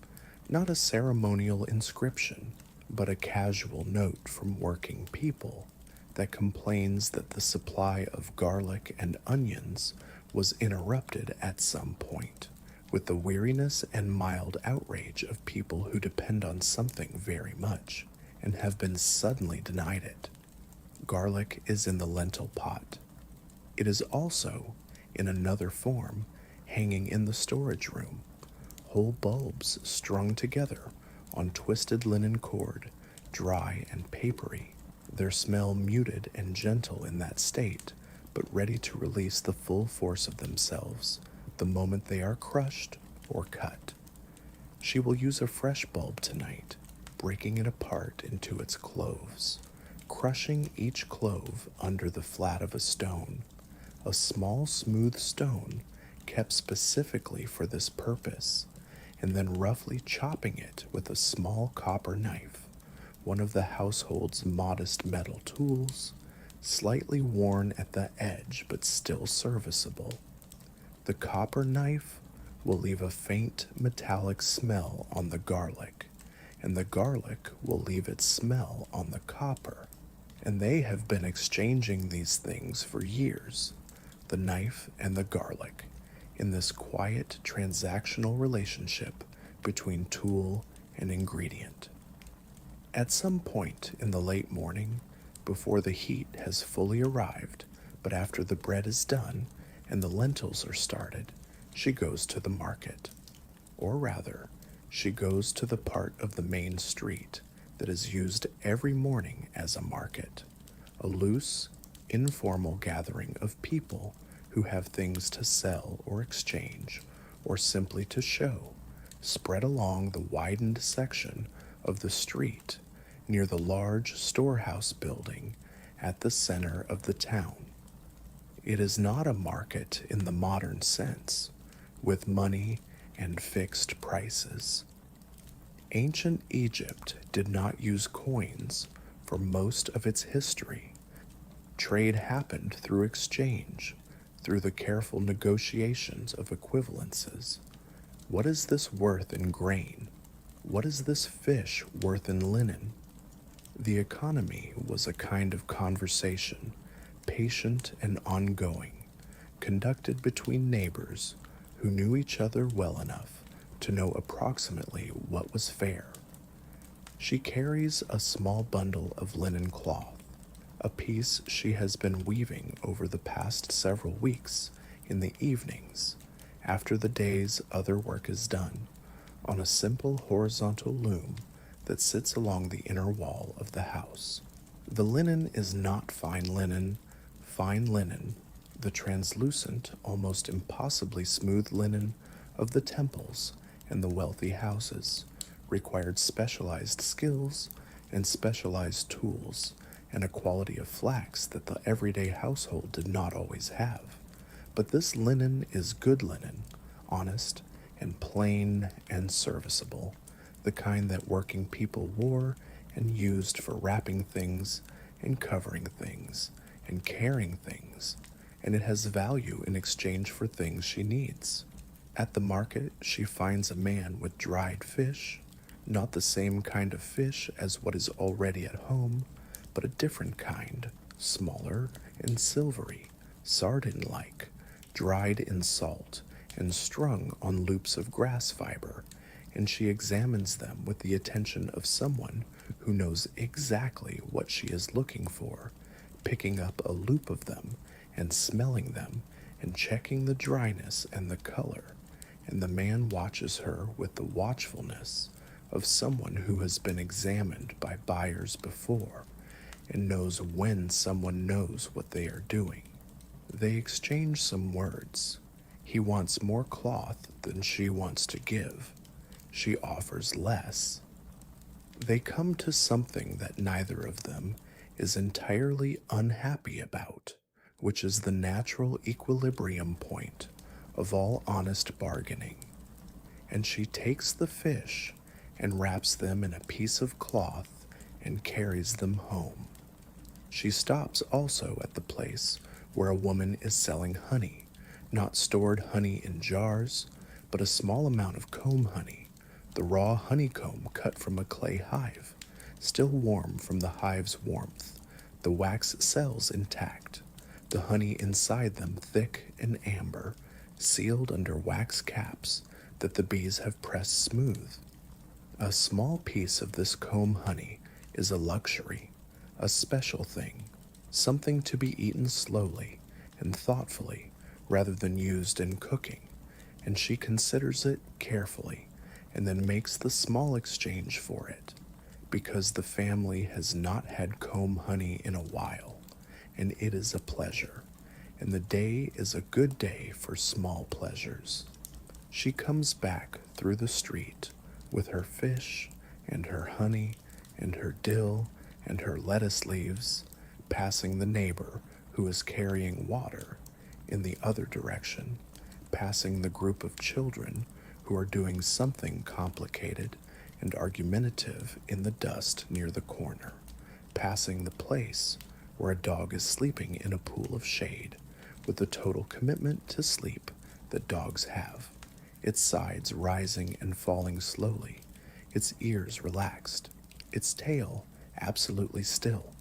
not a ceremonial inscription, but a casual note from working people that complains that the supply of garlic and onions was interrupted at some point, with the weariness and mild outrage of people who depend on something very much and have been suddenly denied it. Garlic is in the lentil pot. It is also, in another form, hanging in the storage room, whole bulbs strung together on twisted linen cord, dry and papery, their smell muted and gentle in that state, but ready to release the full force of themselves the moment they are crushed or cut. She will use a fresh bulb tonight, breaking it apart into its cloves, crushing each clove under the flat of a stone, a small smooth stone kept specifically for this purpose, and then roughly chopping it with a small copper knife, one of the household's modest metal tools, slightly worn at the edge but still serviceable. The copper knife will leave a faint metallic smell on the garlic, and the garlic will leave its smell on the copper. And they have been exchanging these things for years, the knife and the garlic, in this quiet transactional relationship between tool and ingredient. At some point in the late morning, before the heat has fully arrived, but after the bread is done and the lentils are started, she goes to the market. Or rather, she goes to the part of the main street that is used every morning as a market, a loose, informal gathering of people who have things to sell or exchange, or simply to show, spread along the widened section of the street near the large storehouse building at the center of the town. It is not a market in the modern sense, with money and fixed prices. Ancient Egypt did not use coins for most of its history. Trade happened through exchange, through the careful negotiations of equivalences. What is this worth in grain? What is this fish worth in linen? The economy was a kind of conversation, patient and ongoing, conducted between neighbors who knew each other well enough to know approximately what was fair. She carries a small bundle of linen cloth, a piece she has been weaving over the past several weeks in the evenings, after the day's other work is done, on a simple horizontal loom that sits along the inner wall of the house. The linen is not fine linen, the translucent, almost impossibly smooth linen of the temples and the wealthy houses, required specialized skills and specialized tools and a quality of flax that the everyday household did not always have. But this linen is good linen, honest and plain and serviceable, the kind that working people wore and used for wrapping things and covering things and carrying things, and it has value in exchange for things she needs. At the market, she finds a man with dried fish, not the same kind of fish as what is already at home, but a different kind, smaller and silvery, sardine-like, dried in salt and strung on loops of grass fiber, and she examines them with the attention of someone who knows exactly what she is looking for, picking up a loop of them and smelling them and checking the dryness and the color, and the man watches her with the watchfulness of someone who has been examined by buyers before and knows when someone knows what they are doing. They exchange some words. He wants more cloth than she wants to give. She offers less. They come to something that neither of them is entirely unhappy about, which is the natural equilibrium point of all honest bargaining. And she takes the fish and wraps them in a piece of cloth and carries them home. She stops also at the place where a woman is selling honey, not stored honey in jars, but a small amount of comb honey, the raw honeycomb cut from a clay hive, still warm from the hive's warmth, the wax cells intact, the honey inside them thick and amber, sealed under wax caps that the bees have pressed smooth. A small piece of this comb honey is a luxury, a special thing, something to be eaten slowly and thoughtfully rather than used in cooking, and she considers it carefully and then makes the small exchange for it, because the family has not had comb honey in a while, and it is a pleasure, and the day is a good day for small pleasures. She comes back through the street with her fish and her honey and her dill and her lettuce leaves, passing the neighbor who is carrying water in the other direction, passing the group of children who are doing something complicated and argumentative in the dust near the corner, passing the place where a dog is sleeping in a pool of shade with the total commitment to sleep that dogs have, its sides rising and falling slowly, its ears relaxed, its tail absolutely still.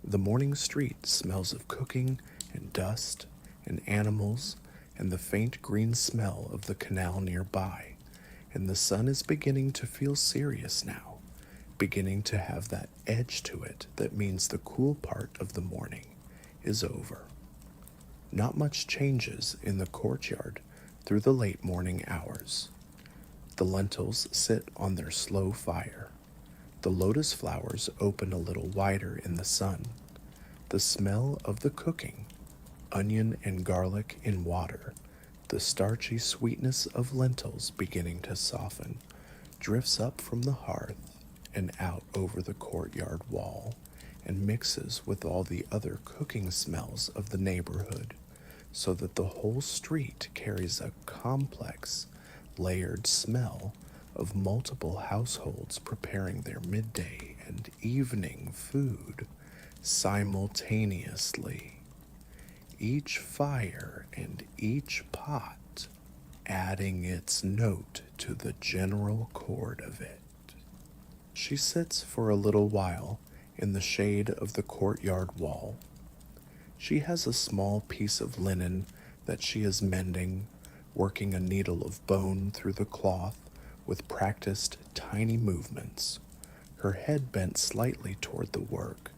The morning street smells of cooking and dust and animals and the faint green smell of the canal nearby, and the sun is beginning to feel serious now, beginning to have that edge to it that means the cool part of the morning is over. Not much changes in the courtyard through the late morning hours. The lentils sit on their slow fire. The lotus flowers open a little wider in the sun. The smell of the cooking, onion and garlic in water, the starchy sweetness of lentils beginning to soften, drifts up from the hearth and out over the courtyard wall and mixes with all the other cooking smells of the neighborhood, so that the whole street carries a complex, layered smell of multiple households preparing their midday and evening food simultaneously, each fire and each pot adding its note to the general chord of it. She sits for a little while in the shade of the courtyard wall. She has a small piece of linen that she is mending, working a needle of bone through the cloth with practiced tiny movements, her head bent slightly toward the work,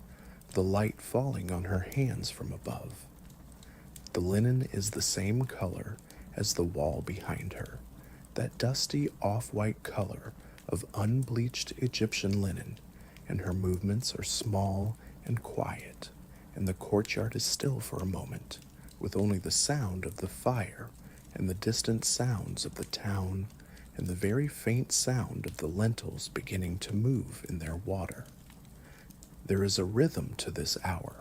the light falling on her hands from above. The linen is the same color as the wall behind her, that dusty off-white color of unbleached Egyptian linen, and her movements are small and quiet, and the courtyard is still for a moment, with only the sound of the fire and the distant sounds of the town and the very faint sound of the lentils beginning to move in their water. There is a rhythm to this hour,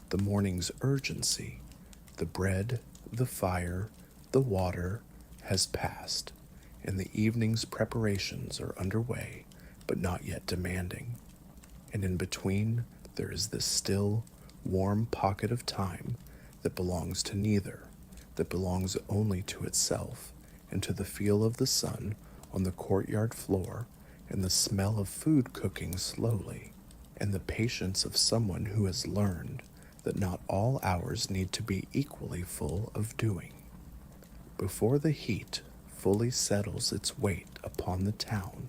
the morning's urgency. The bread, the fire, the water has passed, and the evening's preparations are underway, but not yet demanding. And in between, there is this still, warm pocket of time that belongs to neither, that belongs only to itself and to the feel of the sun on the courtyard floor and the smell of food cooking slowly, and the patience of someone who has learned that not all hours need to be equally full of doing. Before the heat fully settles its weight upon the town,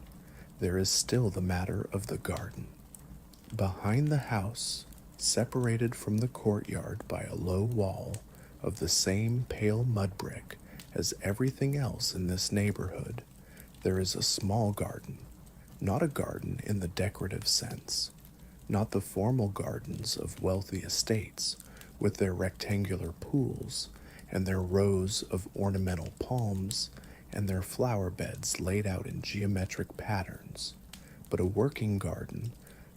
there is still the matter of the garden. Behind the house, separated from the courtyard by a low wall of the same pale mudbrick as everything else in this neighborhood, there is a small garden, not a garden in the decorative sense, not the formal gardens of wealthy estates with their rectangular pools and their rows of ornamental palms and their flower beds laid out in geometric patterns, but a working garden,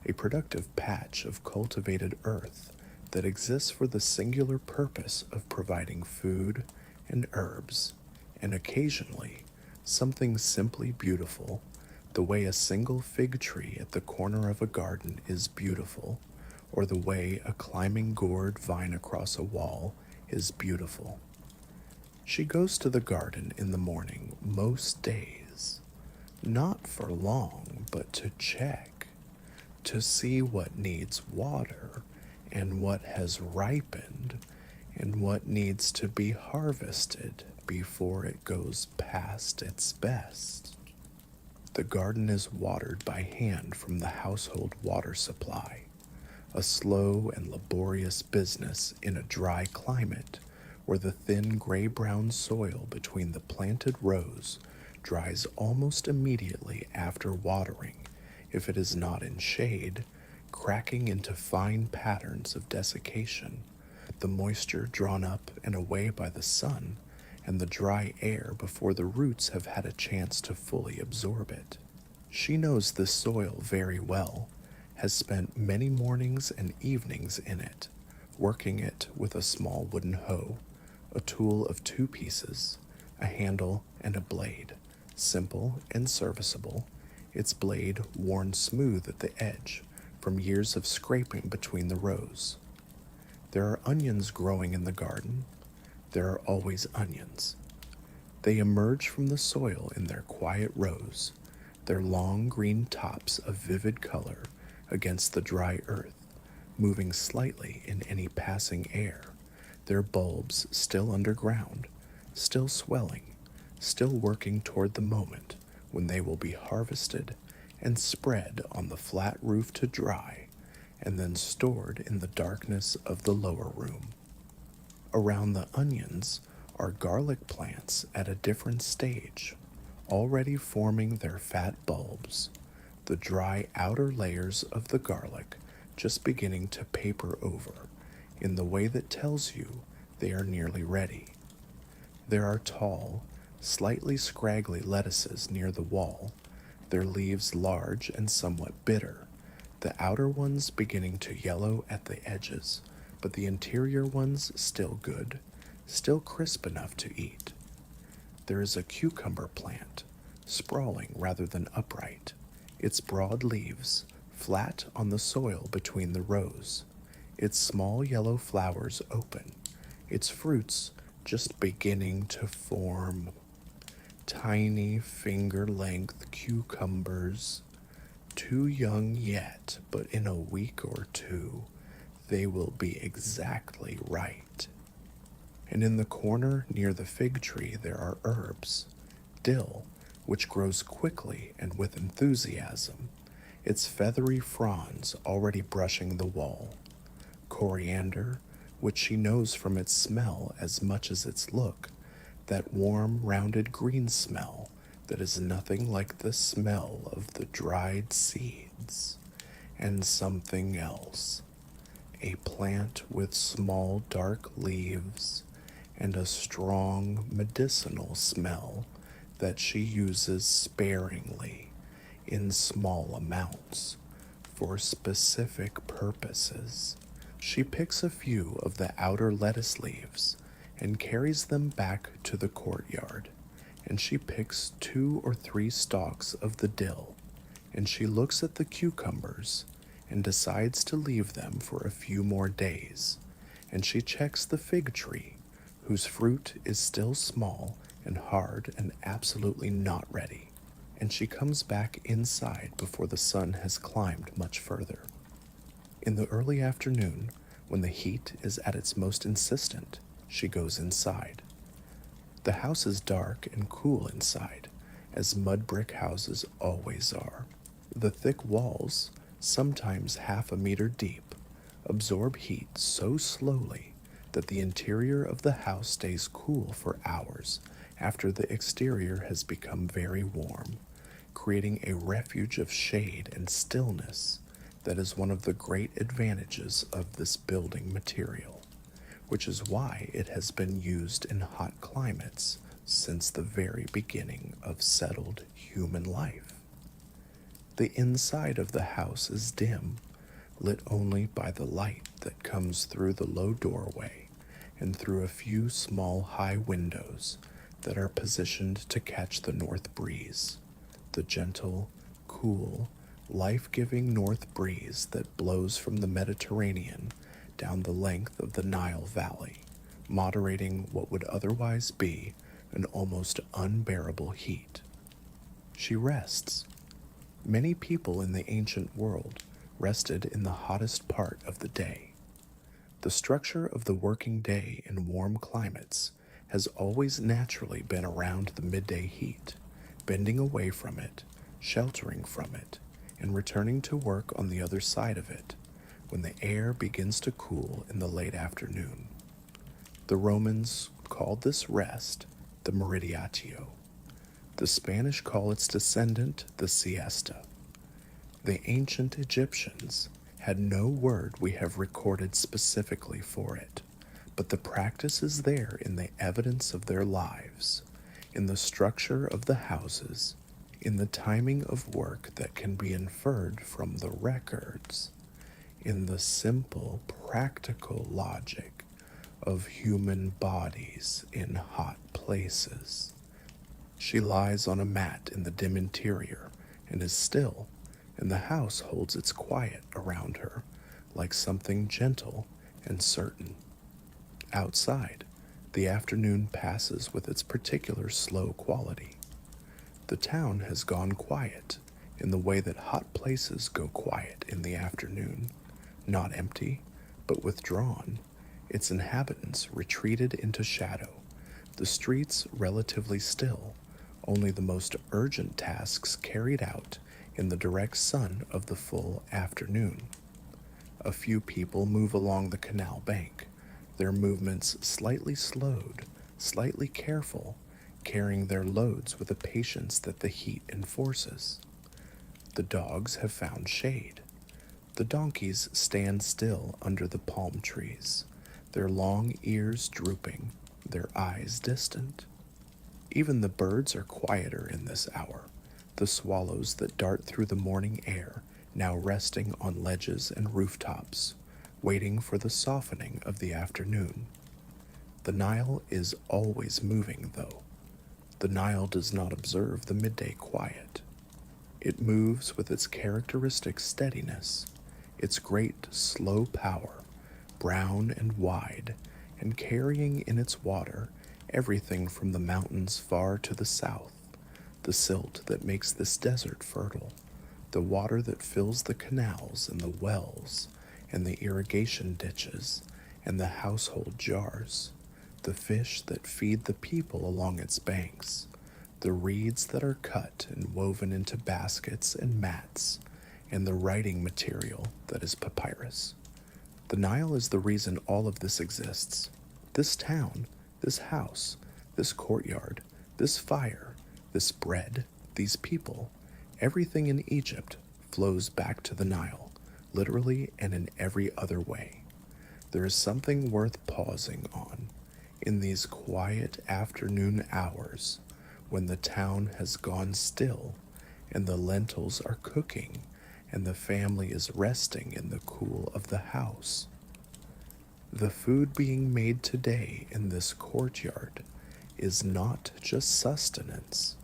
a productive patch of cultivated earth that exists for the singular purpose of providing food and herbs, and occasionally something simply beautiful, the way a single fig tree at the corner of a garden is beautiful, or the way a climbing gourd vine across a wall is beautiful. She goes to the garden in the morning most days, not for long, but to check, to see what needs water and what has ripened and what needs to be harvested before it goes past its best. The garden is watered by hand from the household water supply, a slow and laborious business in a dry climate where the thin gray-brown soil between the planted rows dries almost immediately after watering if it is not in shade, cracking into fine patterns of desiccation, the moisture drawn up and away by the sun and the dry air before the roots have had a chance to fully absorb it. She knows this soil very well, has spent many mornings and evenings in it, working it with a small wooden hoe, a tool of two pieces, a handle and a blade, simple and serviceable, its blade worn smooth at the edge from years of scraping between the rows. There are onions growing in the garden. There are always onions. They emerge from the soil in their quiet rows, their long green tops of vivid color against the dry earth, moving slightly in any passing air, their bulbs still underground, still swelling, still working toward the moment when they will be harvested and spread on the flat roof to dry, and then stored in the darkness of the lower room. Around the onions are garlic plants at a different stage, already forming their fat bulbs, the dry outer layers of the garlic just beginning to paper over in the way that tells you they are nearly ready. There are tall, slightly scraggly lettuces near the wall, their leaves large and somewhat bitter, the outer ones beginning to yellow at the edges, but the interior ones still good, still crisp enough to eat. There is a cucumber plant, sprawling rather than upright, its broad leaves flat on the soil between the rows, its small yellow flowers open, its fruits just beginning to form. Tiny finger-length cucumbers, too young yet, but in a week or two they will be exactly right. And in the corner near the fig tree there are herbs, dill, which grows quickly and with enthusiasm, its feathery fronds already brushing the wall, coriander, which she knows from its smell as much as its look, that warm, rounded green smell that is nothing like the smell of the dried seeds, and something else, a plant with small dark leaves and a strong medicinal smell that she uses sparingly in small amounts for specific purposes. She picks a few of the outer lettuce leaves and carries them back to the courtyard, and she picks 2 or 3 stalks of the dill, and she looks at the cucumbers and decides to leave them for a few more days, and she checks the fig tree, whose fruit is still small and hard and absolutely not ready, and she comes back inside before the sun has climbed much further. In the early afternoon, when the heat is at its most insistent, she goes inside. The house is dark and cool inside, as mudbrick houses always are. The thick walls, sometimes half a meter deep, absorb heat so slowly that the interior of the house stays cool for hours after the exterior has become very warm, creating a refuge of shade and stillness that is one of the great advantages of this building material, which is why it has been used in hot climates since the very beginning of settled human life. The inside of the house is dim, lit only by the light that comes through the low doorway and through a few small high windows that are positioned to catch the north breeze, the gentle, cool, life-giving north breeze that blows from the Mediterranean down the length of the Nile Valley, moderating what would otherwise be an almost unbearable heat. She rests. Many people in the ancient world rested in the hottest part of the day. The structure of the working day in warm climates has always naturally been around the midday heat, bending away from it, sheltering from it, and returning to work on the other side of it when the air begins to cool in the late afternoon. The Romans called this rest the meridiatio. The Spanish call its descendant the siesta. The ancient Egyptians had no word we have recorded specifically for it, but the practice is there in the evidence of their lives, in the structure of the houses, in the timing of work that can be inferred from the records, in the simple, practical logic of human bodies in hot places. She lies on a mat in the dim interior and is still, and the house holds its quiet around her like something gentle and certain. Outside, the afternoon passes with its particular slow quality. The town has gone quiet in the way that hot places go quiet in the afternoon, not empty, but withdrawn, its inhabitants retreated into shadow, the streets relatively still, only the most urgent tasks carried out in the direct sun of the full afternoon. A few people move along the canal bank, their movements slightly slowed, slightly careful, carrying their loads with a patience that the heat enforces. The dogs have found shade. The donkeys stand still under the palm trees, their long ears drooping, their eyes distant. Even the birds are quieter in this hour, the swallows that dart through the morning air now resting on ledges and rooftops, waiting for the softening of the afternoon. The Nile is always moving, though. The Nile does not observe the midday quiet. It moves with its characteristic steadiness, its great slow power, brown and wide, and carrying in its water everything from the mountains far to the south, the silt that makes this desert fertile, the water that fills the canals and the wells, and the irrigation ditches, and the household jars, the fish that feed the people along its banks, the reeds that are cut and woven into baskets and mats, and the writing material that is papyrus. The Nile is the reason all of this exists. This town, this house, this courtyard, this fire, this bread, these people, everything in Egypt flows back to the Nile, literally and in every other way. There is something worth pausing on in these quiet afternoon hours when the town has gone still and the lentils are cooking and the family is resting in the cool of the house. The food being made today in this courtyard is not just sustenance.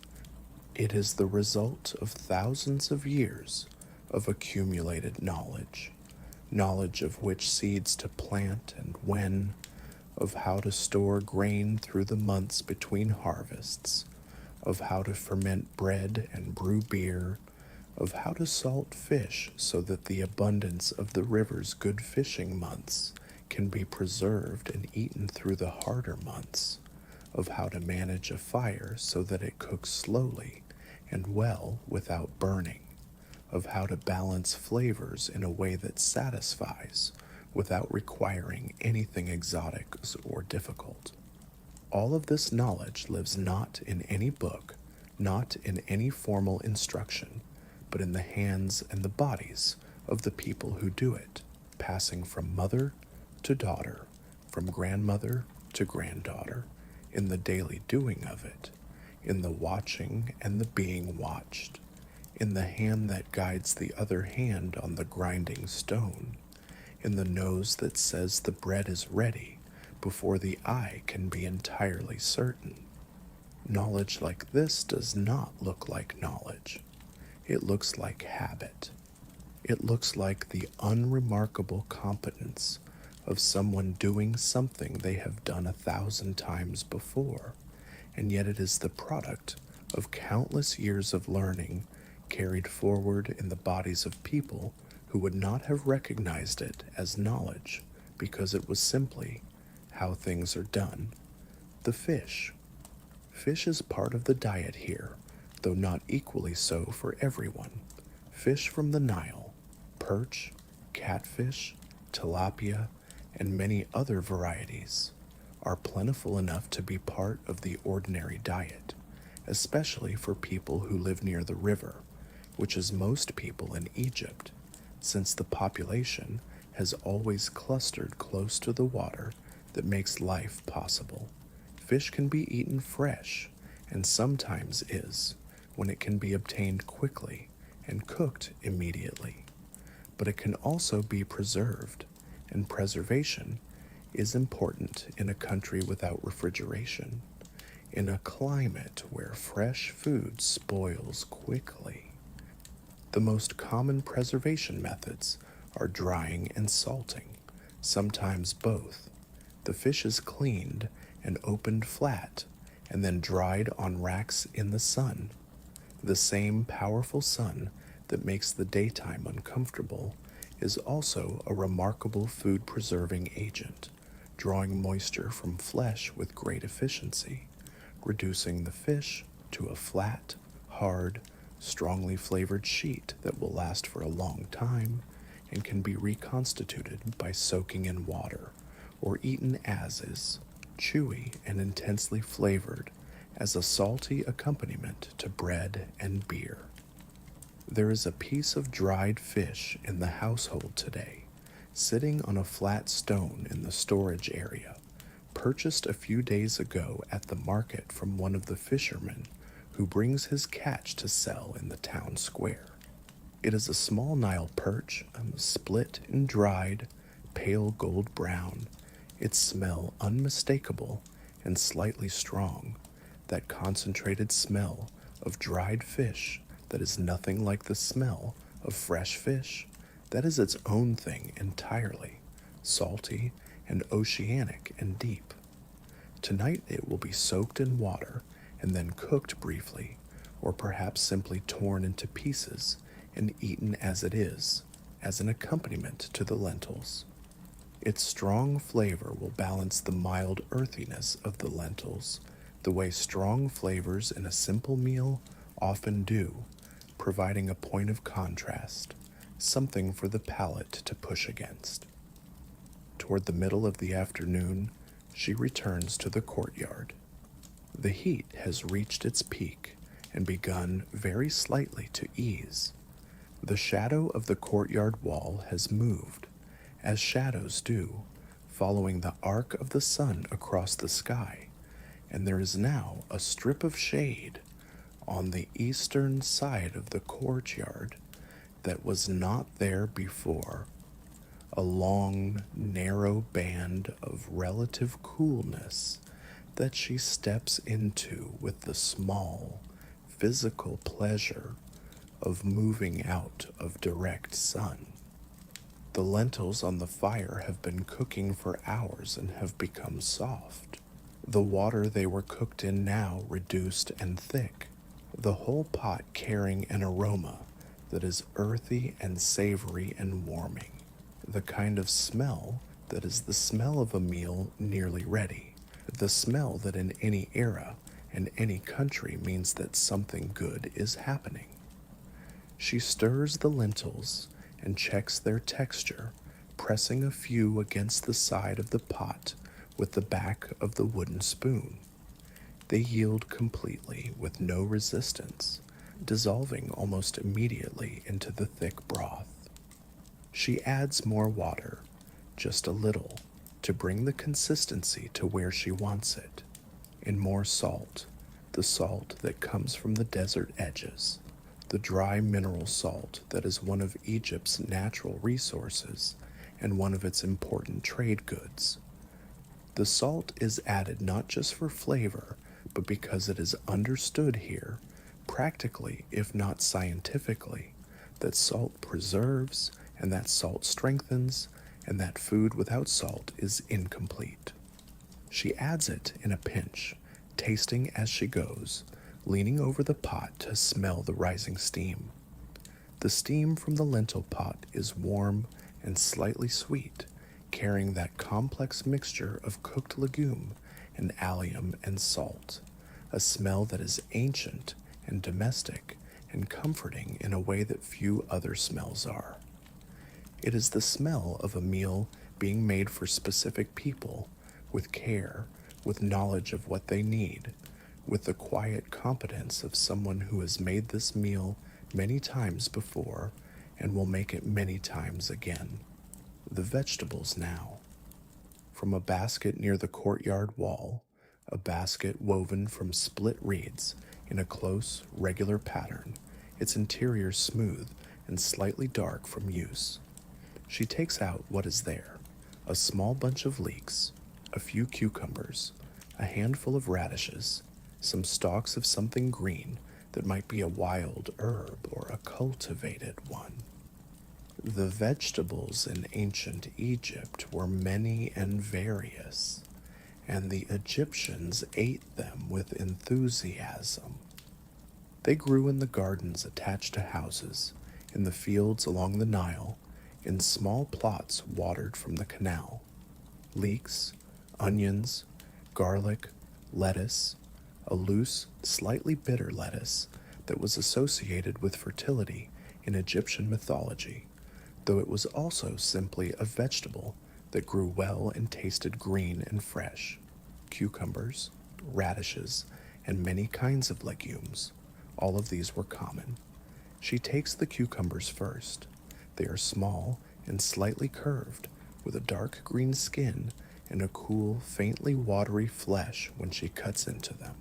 It is the result of thousands of years of accumulated knowledge, knowledge of which seeds to plant and when, of how to store grain through the months between harvests, of how to ferment bread and brew beer, of how to salt fish so that the abundance of the river's good fishing months can be preserved and eaten through the harder months, of how to manage a fire so that it cooks slowly and well without burning, of how to balance flavors in a way that satisfies without requiring anything exotic or difficult. All of this knowledge lives not in any book, not in any formal instruction, but in the hands and the bodies of the people who do it, passing from mother to daughter, from grandmother to granddaughter, in the daily doing of it, in the watching and the being watched, in the hand that guides the other hand on the grinding stone, in the nose that says the bread is ready before the eye can be entirely certain. Knowledge like this does not look like knowledge. It looks like habit. It looks like the unremarkable competence of someone doing something they have done 1,000 times before, and yet it is the product of countless years of learning carried forward in the bodies of people who would not have recognized it as knowledge because it was simply how things are done. The fish. Fish is part of the diet here, though not equally so for everyone. Fish from the Nile, perch, catfish, tilapia, and many other varieties are plentiful enough to be part of the ordinary diet, especially for people who live near the river, which is most people in Egypt, since the population has always clustered close to the water that makes life possible. Fish can be eaten fresh, and sometimes is, when it can be obtained quickly and cooked immediately. But it can also be preserved, and preservation is important in a country without refrigeration, in a climate where fresh food spoils quickly. The most common preservation methods are drying and salting, sometimes both. The fish is cleaned and opened flat, and then dried on racks in the sun. The same powerful sun that makes the daytime uncomfortable is also a remarkable food-preserving agent, drawing moisture from flesh with great efficiency, reducing the fish to a flat, hard, strongly flavored sheet that will last for a long time and can be reconstituted by soaking in water or eaten as is, chewy and intensely flavored, as a salty accompaniment to bread and beer. There is a piece of dried fish in the household today, sitting on a flat stone in the storage area, purchased a few days ago at the market from one of the fishermen who brings his catch to sell in the town square. It is a small Nile perch, split and dried, pale gold brown, its smell unmistakable and slightly strong, that concentrated smell of dried fish that is nothing like the smell of fresh fish, that is its own thing entirely, salty and oceanic and deep. Tonight it will be soaked in water and then cooked briefly, or perhaps simply torn into pieces and eaten as it is, as an accompaniment to the lentils. Its strong flavor will balance the mild earthiness of the lentils, the way strong flavors in a simple meal often do, providing a point of contrast, something for the palate to push against. Toward the middle of the afternoon, she returns to the courtyard. The heat has reached its peak and begun very slightly to ease. The shadow of the courtyard wall has moved, as shadows do, following the arc of the sun across the sky, and there is now a strip of shade on the eastern side of the courtyard that was not there before, a long, narrow band of relative coolness that she steps into with the small, physical pleasure of moving out of direct sun. The lentils on the fire have been cooking for hours and have become soft. The water they were cooked in now reduced and thick, the whole pot carrying an aroma that is earthy and savory and warming, the kind of smell that is the smell of a meal nearly ready, the smell that in any era and any country means that something good is happening. She stirs the lentils and checks their texture, pressing a few against the side of the pot with the back of the wooden spoon. They yield completely with no resistance, dissolving almost immediately into the thick broth. She adds more water, just a little, to bring the consistency to where she wants it, and more salt, the salt that comes from the desert edges, the dry mineral salt that is one of Egypt's natural resources and one of its important trade goods. The salt is added not just for flavor, but because it is understood here, practically if not scientifically, that salt preserves and that salt strengthens and that food without salt is incomplete. She adds it in a pinch, tasting as she goes, leaning over the pot to smell the rising steam. The steam from the lentil pot is warm and slightly sweet, carrying that complex mixture of cooked legume and allium and salt, a smell that is ancient and domestic and comforting in a way that few other smells are. It is the smell of a meal being made for specific people, with care, with knowledge of what they need, with the quiet competence of someone who has made this meal many times before and will make it many times again. The vegetables now. From a basket near the courtyard wall, a basket woven from split reeds in a close, regular pattern, its interior smooth and slightly dark from use. She takes out what is there, a small bunch of leeks, a few cucumbers, a handful of radishes, some stalks of something green that might be a wild herb or a cultivated one. The vegetables in ancient Egypt were many and various, and the Egyptians ate them with enthusiasm. They grew in the gardens attached to houses, in the fields along the Nile, in small plots watered from the canal. Leeks, onions, garlic, lettuce, a loose, slightly bitter lettuce that was associated with fertility in Egyptian mythology, though it was also simply a vegetable that grew well and tasted green and fresh. Cucumbers, radishes, and many kinds of legumes. All of these were common. She takes the cucumbers first. They are small and slightly curved, with a dark green skin and a cool, faintly watery flesh when she cuts into them.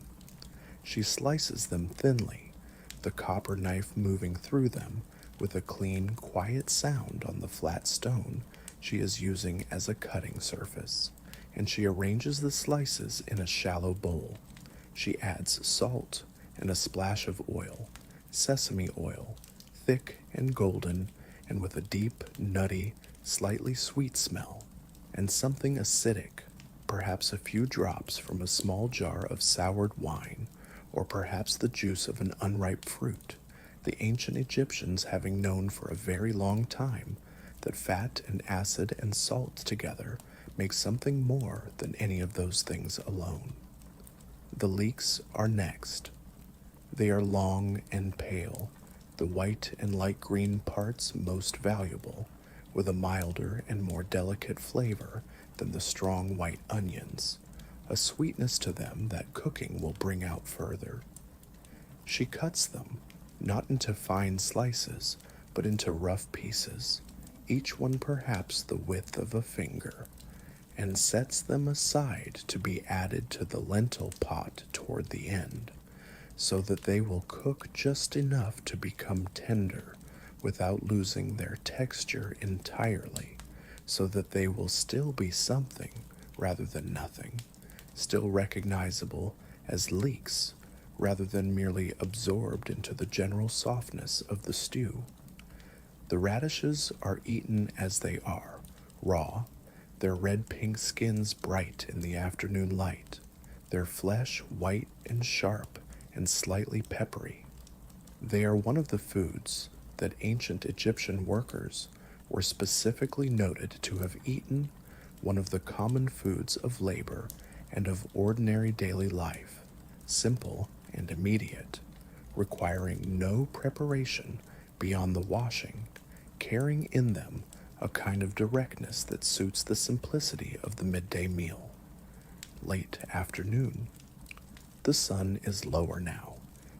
She slices them thinly, the copper knife moving through them with a clean, quiet sound on the flat stone she is using as a cutting surface, and she arranges the slices in a shallow bowl. She adds salt and a splash of oil, sesame oil, thick and golden, and with a deep, nutty, slightly sweet smell, and something acidic, perhaps a few drops from a small jar of soured wine, or perhaps the juice of an unripe fruit, the ancient Egyptians having known for a very long time that fat and acid and salt together make something more than any of those things alone. The leeks are next. They are long and pale, the white and light green parts most valuable, with a milder and more delicate flavor than the strong white onions, a sweetness to them that cooking will bring out further. She cuts them, not into fine slices, but into rough pieces, each one perhaps the width of a finger, and sets them aside to be added to the lentil pot toward the end, so that they will cook just enough to become tender without losing their texture entirely, so that they will still be something rather than nothing, still recognizable as leeks rather than merely absorbed into the general softness of the stew. The radishes are eaten as they are, raw, their red-pink skins bright in the afternoon light, their flesh white and sharp and slightly peppery. They are one of the foods that ancient Egyptian workers were specifically noted to have eaten, one of the common foods of labor and of ordinary daily life, simple and immediate, requiring no preparation beyond the washing, carrying in them a kind of directness that suits the simplicity of the midday meal. Late afternoon. The sun is lower now,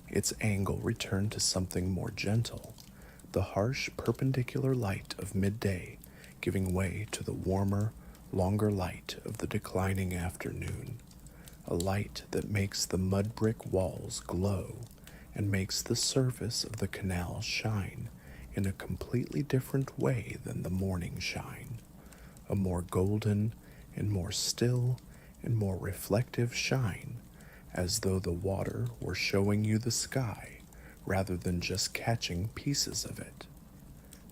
its angle returned to something more gentle, the harsh perpendicular light of midday giving way to the warmer, longer light of the declining afternoon, a light that makes the mud-brick walls glow and makes the surface of the canal shine in a completely different way than the morning shine, a more golden and more still and more reflective shine, as though the water were showing you the sky rather than just catching pieces of it.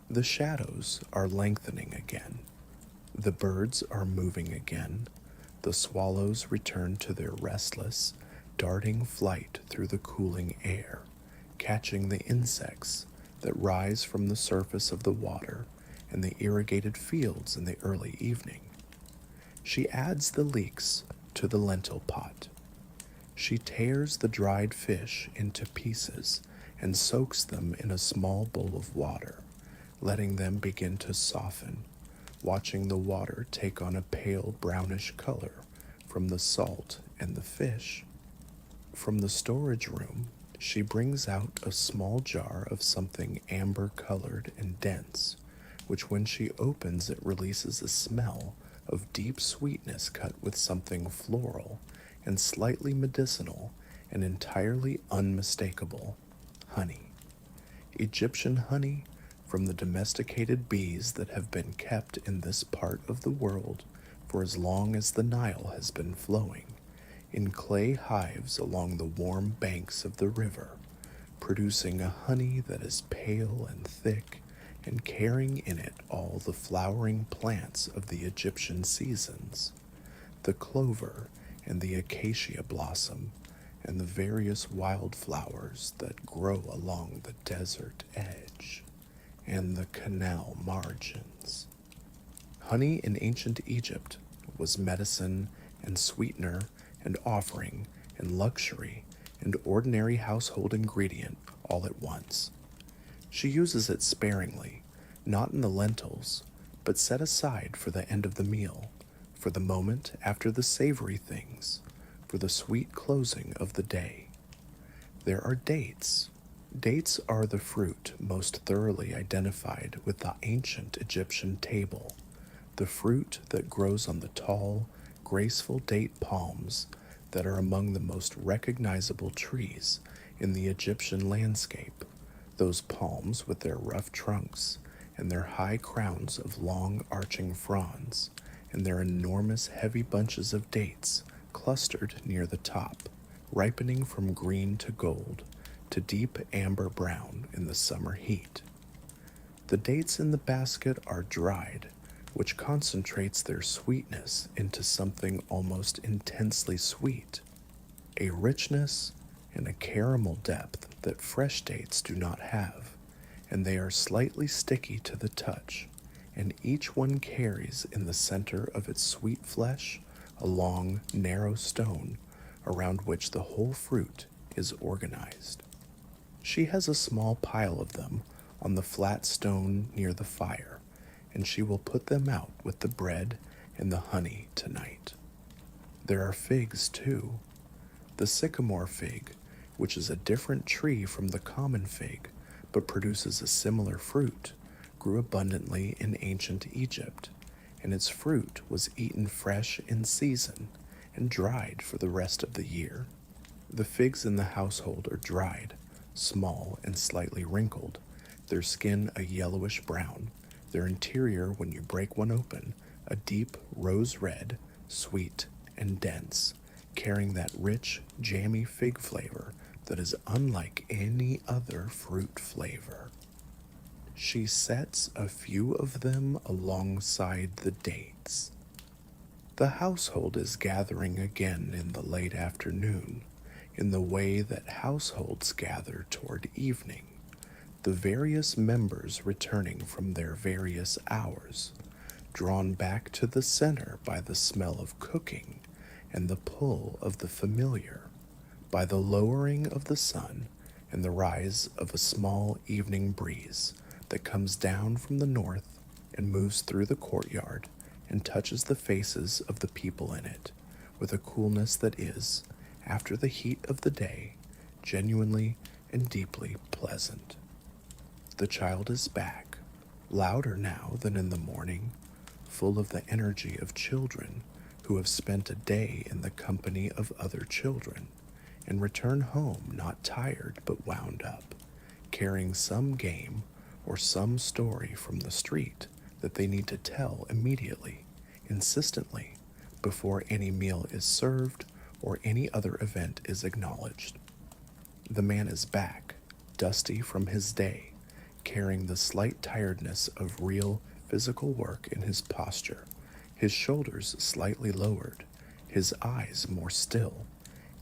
The shadows are lengthening again. The birds are moving again. The swallows return to their restless, darting flight through the cooling air, catching the insects that rise from the surface of the water and the irrigated fields in the early evening. She adds the leeks to the lentil pot. She tears the dried fish into pieces and soaks them in a small bowl of water, letting them begin to soften, watching the water take on a pale brownish color from the salt and the fish. From the storage room, she brings out a small jar of something amber-colored and dense, which when she opens it releases a smell of deep sweetness cut with something floral and slightly medicinal and entirely unmistakable, honey. Egyptian honey from the domesticated bees that have been kept in this part of the world for as long as the Nile has been flowing, in clay hives along the warm banks of the river, producing a honey that is pale and thick and carrying in it all the flowering plants of the Egyptian seasons, the clover and the acacia blossom, and the various wildflowers that grow along the desert edge and the canal margins. Honey in ancient Egypt was medicine and sweetener and offering and luxury and ordinary household ingredient all at once. She uses it sparingly, not in the lentils, but set aside for the end of the meal, for the moment after the savory things, for the sweet closing of the day. There are dates. Dates are the fruit most thoroughly identified with the ancient Egyptian table, the fruit that grows on the tall, graceful date palms that are among the most recognizable trees in the Egyptian landscape. Those palms with their rough trunks and their high crowns of long arching fronds and their enormous heavy bunches of dates clustered near the top, ripening from green to gold to deep amber brown in the summer heat. The dates in the basket are dried, which concentrates their sweetness into something almost intensely sweet, a richness and a caramel depth that fresh dates do not have, and they are slightly sticky to the touch, and each one carries in the center of its sweet flesh a long, narrow stone around which the whole fruit is organized. She has a small pile of them on the flat stone near the fire, and she will put them out with the bread and the honey tonight. There are figs, too. The sycamore fig, which is a different tree from the common fig, but produces a similar fruit, grew abundantly in ancient Egypt, and its fruit was eaten fresh in season and dried for the rest of the year. The figs in the household are dried, small and slightly wrinkled, their skin a yellowish brown, their interior, when you break one open, a deep rose red, sweet and dense, carrying that rich, jammy fig flavor that is unlike any other fruit flavor. She sets a few of them alongside the dates. The household is gathering again in the late afternoon, in the way that households gather toward evening, the various members returning from their various hours, drawn back to the center by the smell of cooking and the pull of the familiar, by the lowering of the sun and the rise of a small evening breeze that comes down from the north and moves through the courtyard and touches the faces of the people in it with a coolness that is, after the heat of the day, genuinely and deeply pleasant. The child is back, louder now than in the morning, full of the energy of children who have spent a day in the company of other children and return home not tired but wound up, carrying some game or some story from the street that they need to tell immediately, insistently, before any meal is served or any other event is acknowledged. The man is back, dusty from his day, carrying the slight tiredness of real physical work in his posture, his shoulders slightly lowered, his eyes more still,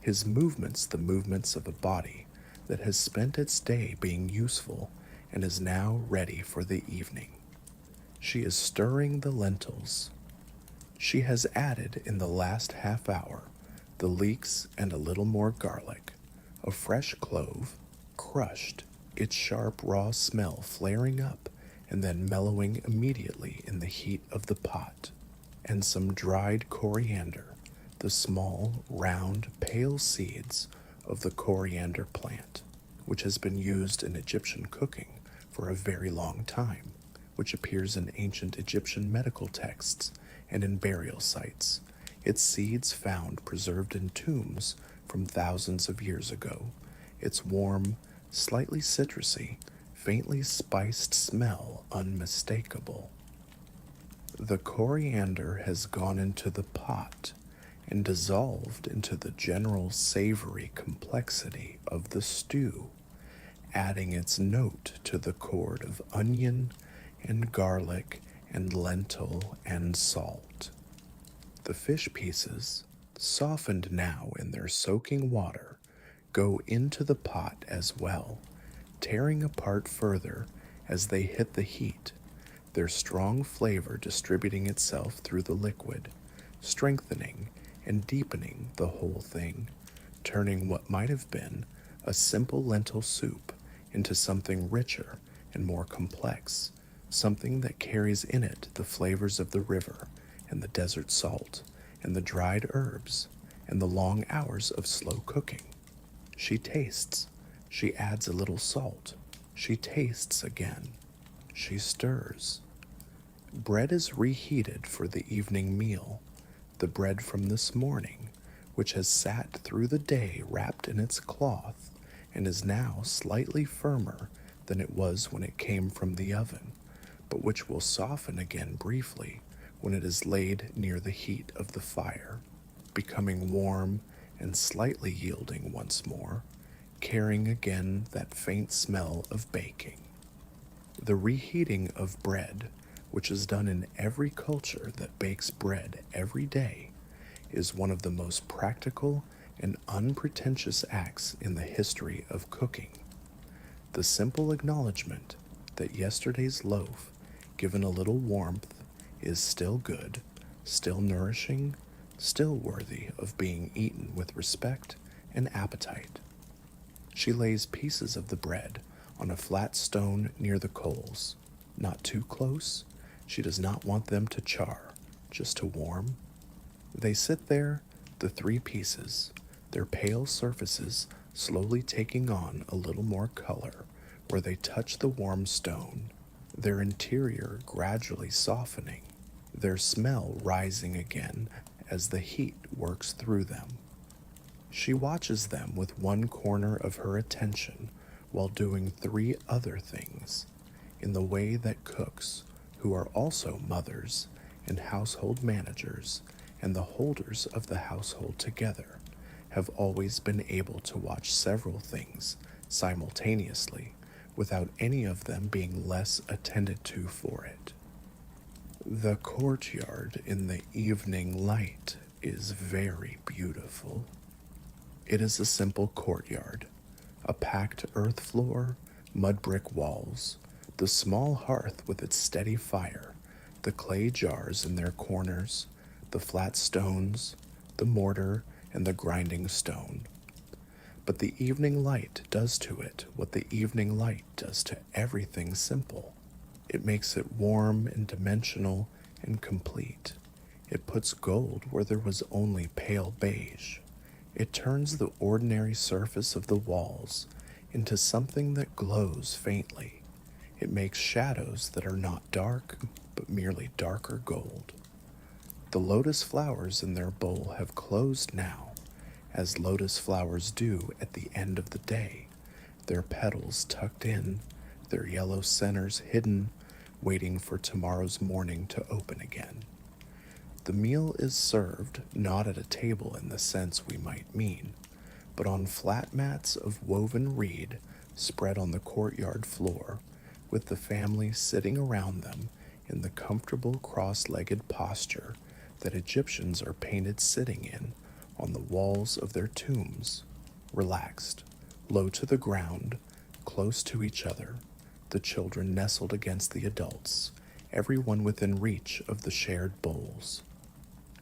his movements the movements of a body that has spent its day being useful and is now ready for the evening. She is stirring the lentils. She has added in the last half hour the leeks and a little more garlic, a fresh clove, crushed, its sharp raw smell flaring up and then mellowing immediately in the heat of the pot, and some dried coriander, the small, round, pale seeds of the coriander plant, which has been used in Egyptian cooking for a very long time, which appears in ancient Egyptian medical texts and in burial sites, its seeds found preserved in tombs from thousands of years ago, its warm, slightly citrusy, faintly spiced smell unmistakable. The coriander has gone into the pot and dissolved into the general savory complexity of the stew, adding its note to the chord of onion and garlic and lentil and salt. The fish pieces, softened now in their soaking water, go into the pot as well, tearing apart further as they hit the heat, their strong flavor distributing itself through the liquid, strengthening and deepening the whole thing, turning what might have been a simple lentil soup into something richer and more complex, something that carries in it the flavors of the river and the desert salt and the dried herbs and the long hours of slow cooking. She tastes, she adds a little salt, she tastes again, she stirs. Bread is reheated for the evening meal, the bread from this morning, which has sat through the day wrapped in its cloth and is now slightly firmer than it was when it came from the oven, but which will soften again briefly when it is laid near the heat of the fire, becoming warm and slightly yielding once more, carrying again that faint smell of baking. The reheating of bread, which is done in every culture that bakes bread every day, is one of the most practical and unpretentious acts in the history of cooking. The simple acknowledgement that yesterday's loaf, given a little warmth, is still good, still nourishing, still worthy of being eaten with respect and appetite. She lays pieces of the bread on a flat stone near the coals, not too close. She does not want them to char, just to warm. They sit there, the three pieces, their pale surfaces slowly taking on a little more color where they touch the warm stone, their interior gradually softening, their smell rising again as the heat works through them. She watches them with one corner of her attention while doing three other things, in the way that cooks, who are also mothers and household managers and the holders of the household together, have always been able to watch several things simultaneously without any of them being less attended to for it. The courtyard in the evening light is very beautiful. It is a simple courtyard, a packed earth floor, mud brick walls, the small hearth with its steady fire, the clay jars in their corners, the flat stones, the mortar, and the grinding stone. But the evening light does to it what the evening light does to everything simple. It makes it warm and dimensional and complete. It puts gold where there was only pale beige. It turns the ordinary surface of the walls into something that glows faintly. It makes shadows that are not dark, but merely darker gold. The lotus flowers in their bowl have closed now, as lotus flowers do at the end of the day, their petals tucked in, their yellow centers hidden, waiting for tomorrow's morning to open again. The meal is served not at a table in the sense we might mean, but on flat mats of woven reed spread on the courtyard floor, with the family sitting around them in the comfortable cross-legged posture that Egyptians are painted sitting in on the walls of their tombs, relaxed, low to the ground, close to each other, the children nestled against the adults, everyone within reach of the shared bowls.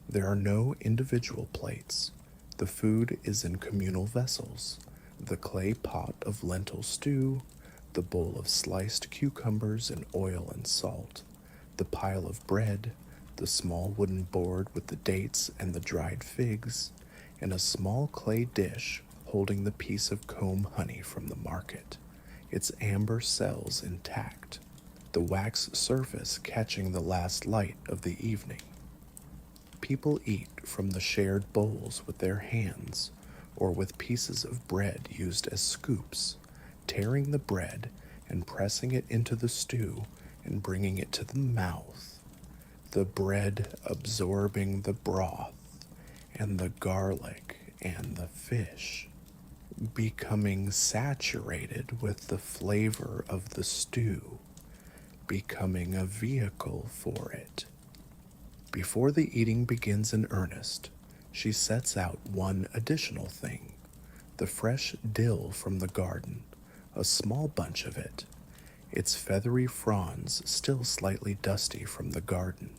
There are no individual plates. The food is in communal vessels, the clay pot of lentil stew, the bowl of sliced cucumbers and oil and salt, the pile of bread, the small wooden board with the dates and the dried figs, and a small clay dish holding the piece of comb honey from the market, its amber cells intact, the wax surface catching the last light of the evening. People eat from the shared bowls with their hands, or with pieces of bread used as scoops, tearing the bread and pressing it into the stew and bringing it to the mouth, the bread absorbing the broth and the garlic and the fish, becoming saturated with the flavor of the stew, becoming a vehicle for it. Before the eating begins in earnest, she sets out one additional thing, the fresh dill from the garden, a small bunch of it, its feathery fronds still slightly dusty from the garden,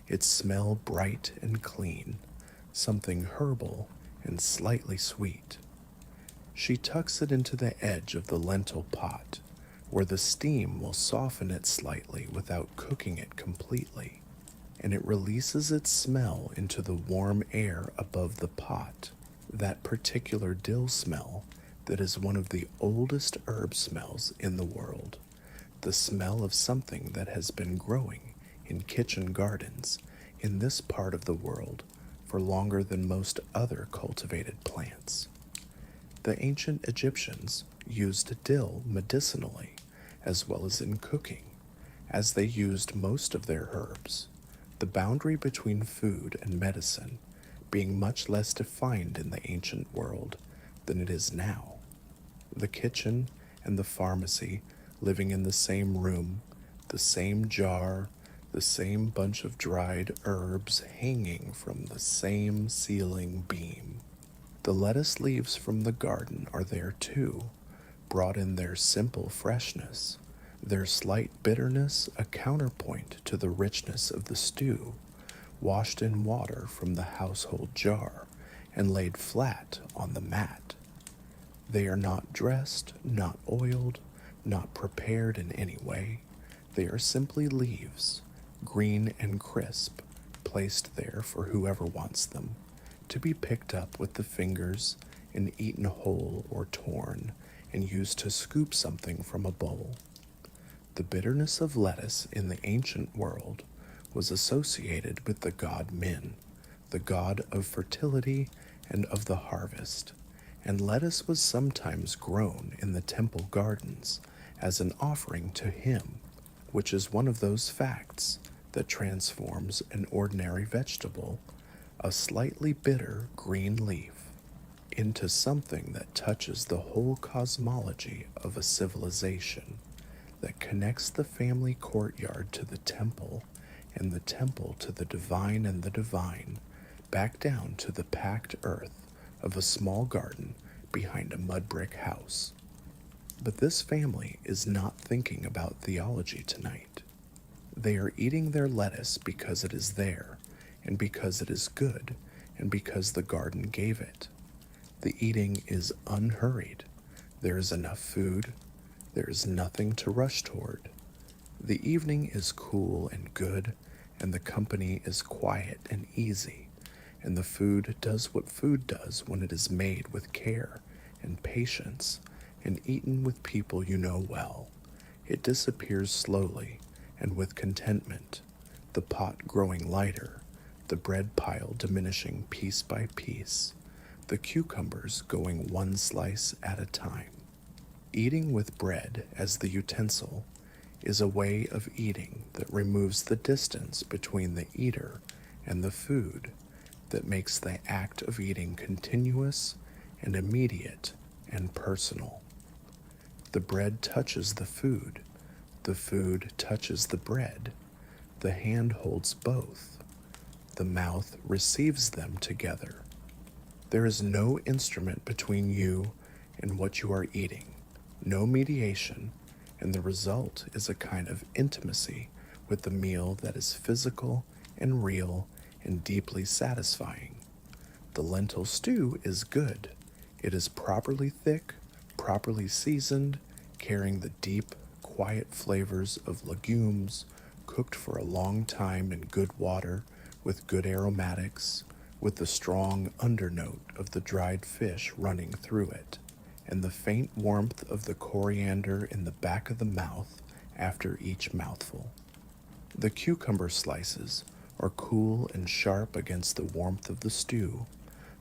its smell bright and clean, something herbal and slightly sweet. She tucks it into the edge of the lentil pot, where the steam will soften it slightly without cooking it completely, and it releases its smell into the warm air above the pot, that particular dill smell that is one of the oldest herb smells in the world, the smell of something that has been growing in kitchen gardens in this part of the world for longer than most other cultivated plants. The ancient Egyptians used dill medicinally as well as in cooking, as they used most of their herbs, the boundary between food and medicine being much less defined in the ancient world than it is now. The kitchen and the pharmacy living in the same room, the same jar, the same bunch of dried herbs hanging from the same ceiling beam. The lettuce leaves from the garden are there too, brought in their simple freshness, their slight bitterness a counterpoint to the richness of the stew, washed in water from the household jar and laid flat on the mat. They are not dressed, not oiled, not prepared in any way. They are simply leaves, green and crisp, placed there for whoever wants them, to be picked up with the fingers and eaten whole or torn and used to scoop something from a bowl. The bitterness of lettuce in the ancient world was associated with the god Min, the god of fertility and of the harvest, and lettuce was sometimes grown in the temple gardens as an offering to him, which is one of those facts that transforms an ordinary vegetable, a slightly bitter green leaf, into something that touches the whole cosmology of a civilization, that connects the family courtyard to the temple and the temple to the divine and the divine, back down to the packed earth of a small garden behind a mudbrick house. But this family is not thinking about theology tonight. They are eating their lettuce because it is there, and because it is good, and because the garden gave it. The eating is unhurried. There is enough food. There is nothing to rush toward. The evening is cool and good, and the company is quiet and easy, and the food does what food does when it is made with care and patience and eaten with people you know well. It disappears slowly and with contentment, the pot growing lighter, the bread pile diminishing piece by piece, the cucumbers going one slice at a time. Eating with bread as the utensil is a way of eating that removes the distance between the eater and the food, that makes the act of eating continuous and immediate and personal. The bread touches the food touches the bread, the hand holds both, the mouth receives them together. There is no instrument between you and what you are eating, no mediation, and the result is a kind of intimacy with the meal that is physical and real and deeply satisfying. The lentil stew is good. It is properly thick, properly seasoned, carrying the deep, quiet flavors of legumes, cooked for a long time in good water with good aromatics, with the strong undernote of the dried fish running through it, and the faint warmth of the coriander in the back of the mouth after each mouthful. The cucumber slices are cool and sharp against the warmth of the stew,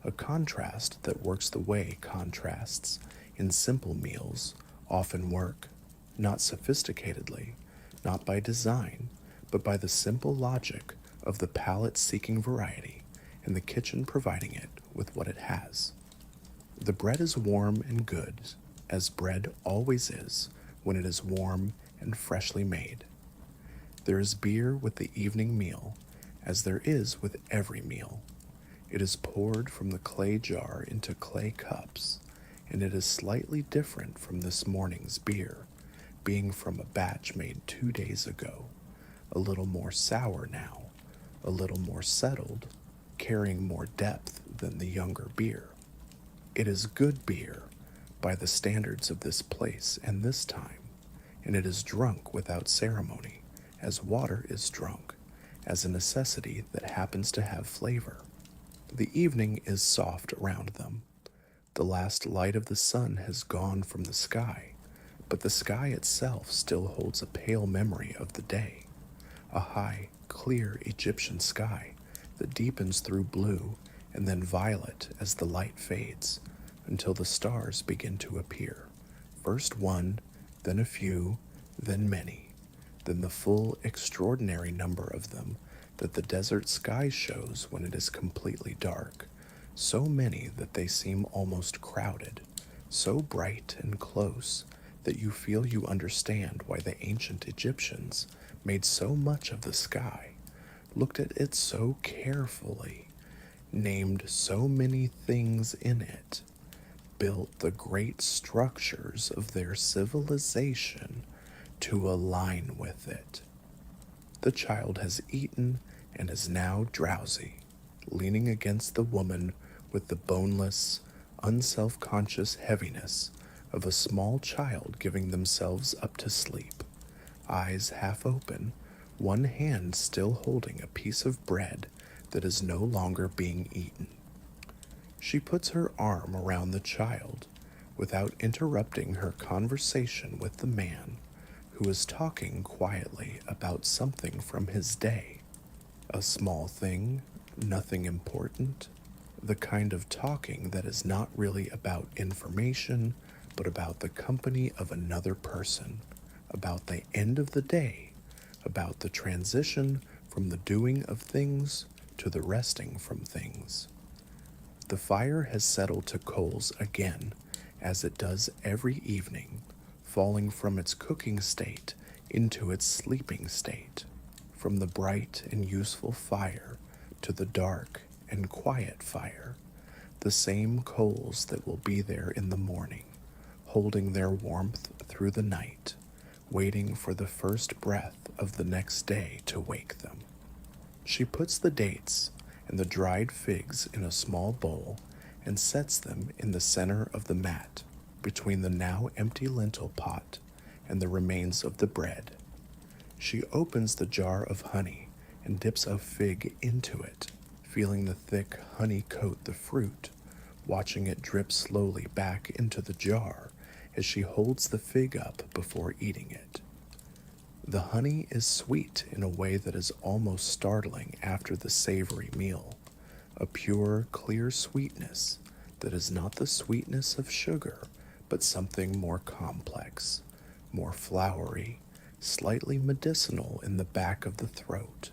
a contrast that works the way contrasts in simple meals often work, not sophisticatedly, not by design, but by the simple logic of the palate seeking variety and the kitchen providing it with what it has. The bread is warm and good, as bread always is when it is warm and freshly made. There is beer with the evening meal, as there is with every meal. It is poured from the clay jar into clay cups, and it is slightly different from this morning's beer, being from a batch made 2 days ago, a little more sour now, a little more settled, carrying more depth than the younger beer. It is good beer by the standards of this place and this time, and it is drunk without ceremony, as water is drunk, as a necessity that happens to have flavor. The evening is soft around them. The last light of the sun has gone from the sky, but the sky itself still holds a pale memory of the day, a high, clear Egyptian sky that deepens through blue and then violet as the light fades, until the stars begin to appear. First one, then a few, then many, then the full extraordinary number of them that the desert sky shows when it is completely dark, so many that they seem almost crowded, so bright and close that you feel you understand why the ancient Egyptians made so much of the sky, looked at it so carefully, named so many things in it, built the great structures of their civilization to align with it. The child has eaten and is now drowsy, leaning against the woman with the boneless, unself-conscious heaviness of a small child giving themselves up to sleep, eyes half open, one hand still holding a piece of bread that is no longer being eaten. She puts her arm around the child without interrupting her conversation with the man who is talking quietly about something from his day. A small thing, nothing important, the kind of talking that is not really about information, but about the company of another person, about the end of the day, about the transition from the doing of things to the resting from things. The fire has settled to coals again, as it does every evening, falling from its cooking state into its sleeping state, from the bright and useful fire to the dark and quiet fire, the same coals that will be there in the morning, holding their warmth through the night, waiting for the first breath of the next day to wake them. She puts the dates and the dried figs in a small bowl and sets them in the center of the mat between the now empty lentil pot and the remains of the bread. She opens the jar of honey and dips a fig into it, feeling the thick honey coat the fruit, watching it drip slowly back into the jar as she holds the fig up before eating it. The honey is sweet in a way that is almost startling after the savory meal, a pure, clear sweetness that is not the sweetness of sugar, but something more complex, more flowery, slightly medicinal in the back of the throat,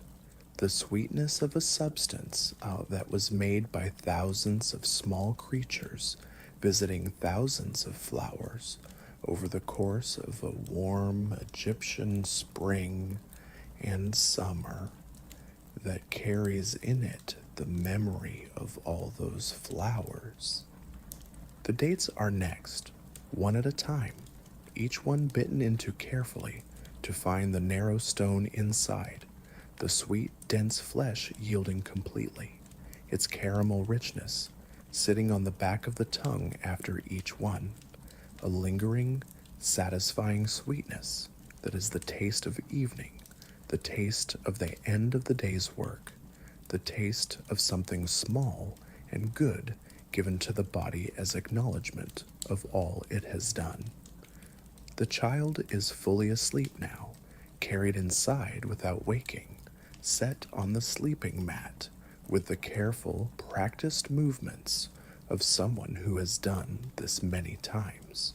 the sweetness of a substance that was made by thousands of small creatures visiting thousands of flowers over the course of a warm Egyptian spring and summer that carries in it the memory of all those flowers. The dates are next, one at a time, each one bitten into carefully to find the narrow stone inside, the sweet, dense flesh yielding completely, its caramel richness sitting on the back of the tongue after each one, a lingering, satisfying sweetness that is the taste of evening, the taste of the end of the day's work, the taste of something small and good given to the body as acknowledgement of all it has done. The child is fully asleep now, carried inside without waking, set on the sleeping mat with the careful, practiced movements of someone who has done this many times.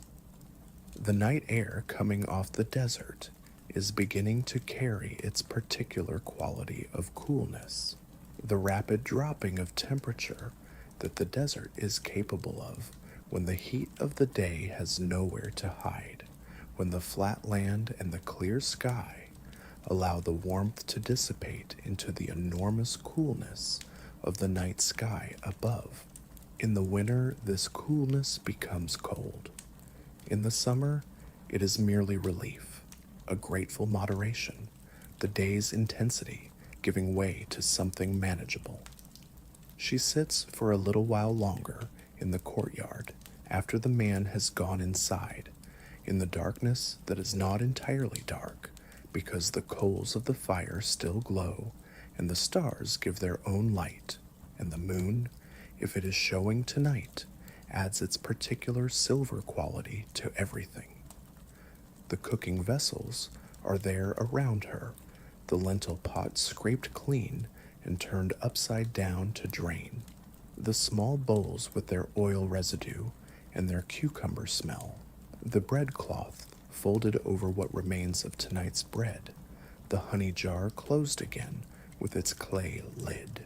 The night air coming off the desert is beginning to carry its particular quality of coolness, the rapid dropping of temperature that the desert is capable of when the heat of the day has nowhere to hide, when the flat land and the clear sky allow the warmth to dissipate into the enormous coolness of the night sky above. In the winter, this coolness becomes cold. In the summer, it is merely relief, a grateful moderation, the day's intensity giving way to something manageable. She sits for a little while longer in the courtyard after the man has gone inside, in the darkness that is not entirely dark, because the coals of the fire still glow, and the stars give their own light, and the moon, if it is showing tonight, adds its particular silver quality to everything. The cooking vessels are there around her, the lentil pot scraped clean and turned upside down to drain. The small bowls with their oil residue and their cucumber smell. The bread cloth folded over what remains of tonight's bread. The honey jar closed again with its clay lid.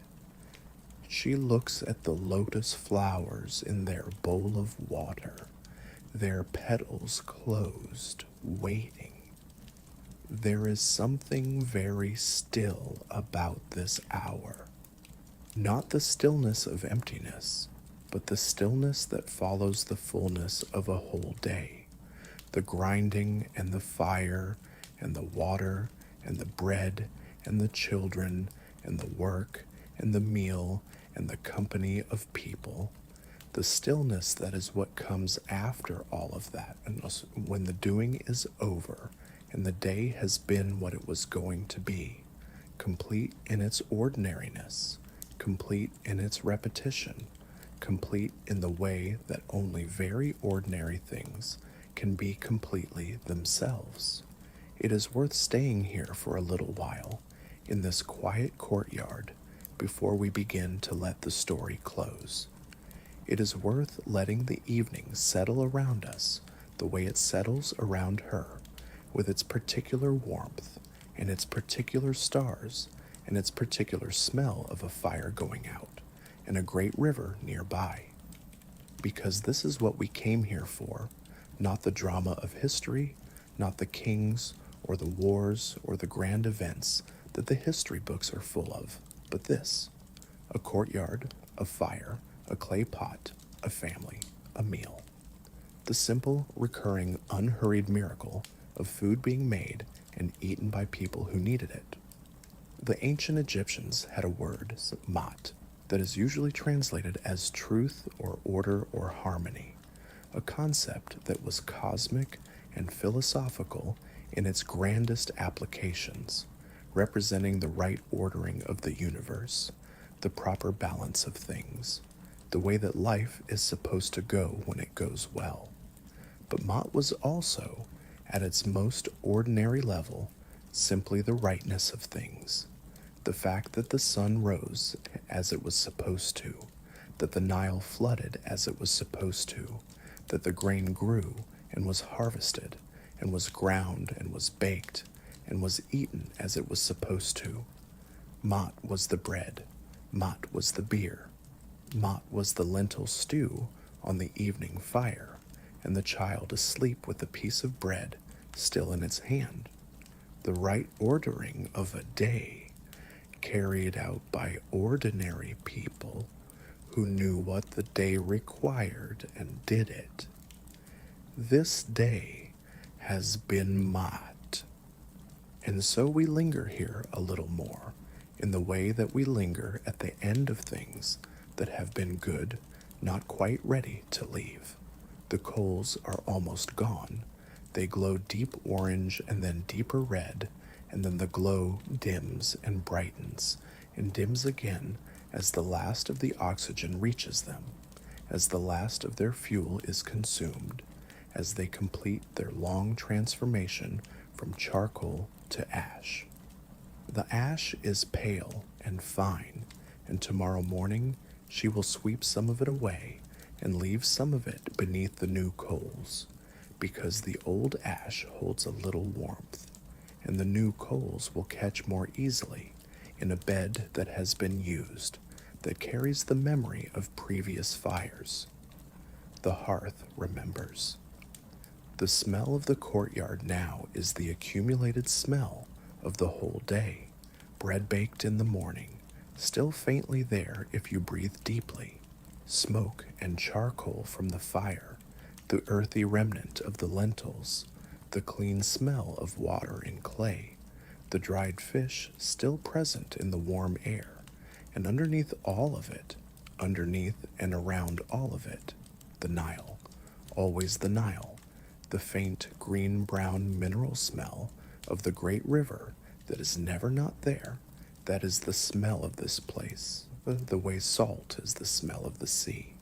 She looks at the lotus flowers in their bowl of water, their petals closed, waiting. There is something very still about this hour. Not the stillness of emptiness, but the stillness that follows the fullness of a whole day. The grinding and the fire and the water and the bread and the children and the work and the meal and the company of people. The stillness that is what comes after all of that, and when the doing is over and the day has been what it was going to be, complete in its ordinariness, complete in its repetition, complete in the way that only very ordinary things can be completely themselves. It is worth staying here for a little while in this quiet courtyard before we begin to let the story close. It is worth letting the evening settle around us the way it settles around her, with its particular warmth and its particular stars and its particular smell of a fire going out and a great river nearby. Because this is what we came here for, not the drama of history, not the kings or the wars or the grand events that the history books are full of, but this: a courtyard, a fire, a clay pot, a family, a meal. The simple, recurring, unhurried miracle of food being made and eaten by people who needed it. The ancient Egyptians had a word, mat, that is usually translated as truth or order or harmony, a concept that was cosmic and philosophical in its grandest applications, representing the right ordering of the universe, the proper balance of things, the way that life is supposed to go when it goes well. But Mott was also, at its most ordinary level, simply the rightness of things. The fact that the sun rose as it was supposed to, that the Nile flooded as it was supposed to, that the grain grew and was harvested and was ground and was baked and was eaten as it was supposed to. Mott was the bread. Mott was the beer. Mott was the lentil stew on the evening fire, and the child asleep with the piece of bread still in its hand. The right ordering of a day, carried out by ordinary people who knew what the day required and did it. This day has been Mott. And so we linger here a little more, in the way that we linger at the end of things that have been good, not quite ready to leave. The coals are almost gone. They glow deep orange and then deeper red, and then the glow dims and brightens and dims again as the last of the oxygen reaches them, as the last of their fuel is consumed, as they complete their long transformation from charcoal to ash. The ash is pale and fine, and tomorrow morning she will sweep some of it away and leave some of it beneath the new coals, because the old ash holds a little warmth, and the new coals will catch more easily in a bed that has been used, that carries the memory of previous fires. The hearth remembers. The smell of the courtyard now is the accumulated smell of the whole day, bread baked in the morning, still faintly there if you breathe deeply, smoke and charcoal from the fire, the earthy remnant of the lentils, the clean smell of water and clay, the dried fish still present in the warm air, and underneath all of it, underneath and around all of it, the Nile, always the Nile, the faint green-brown mineral smell of the great river that is never not there. That is the smell of this place, the way salt is the smell of the sea.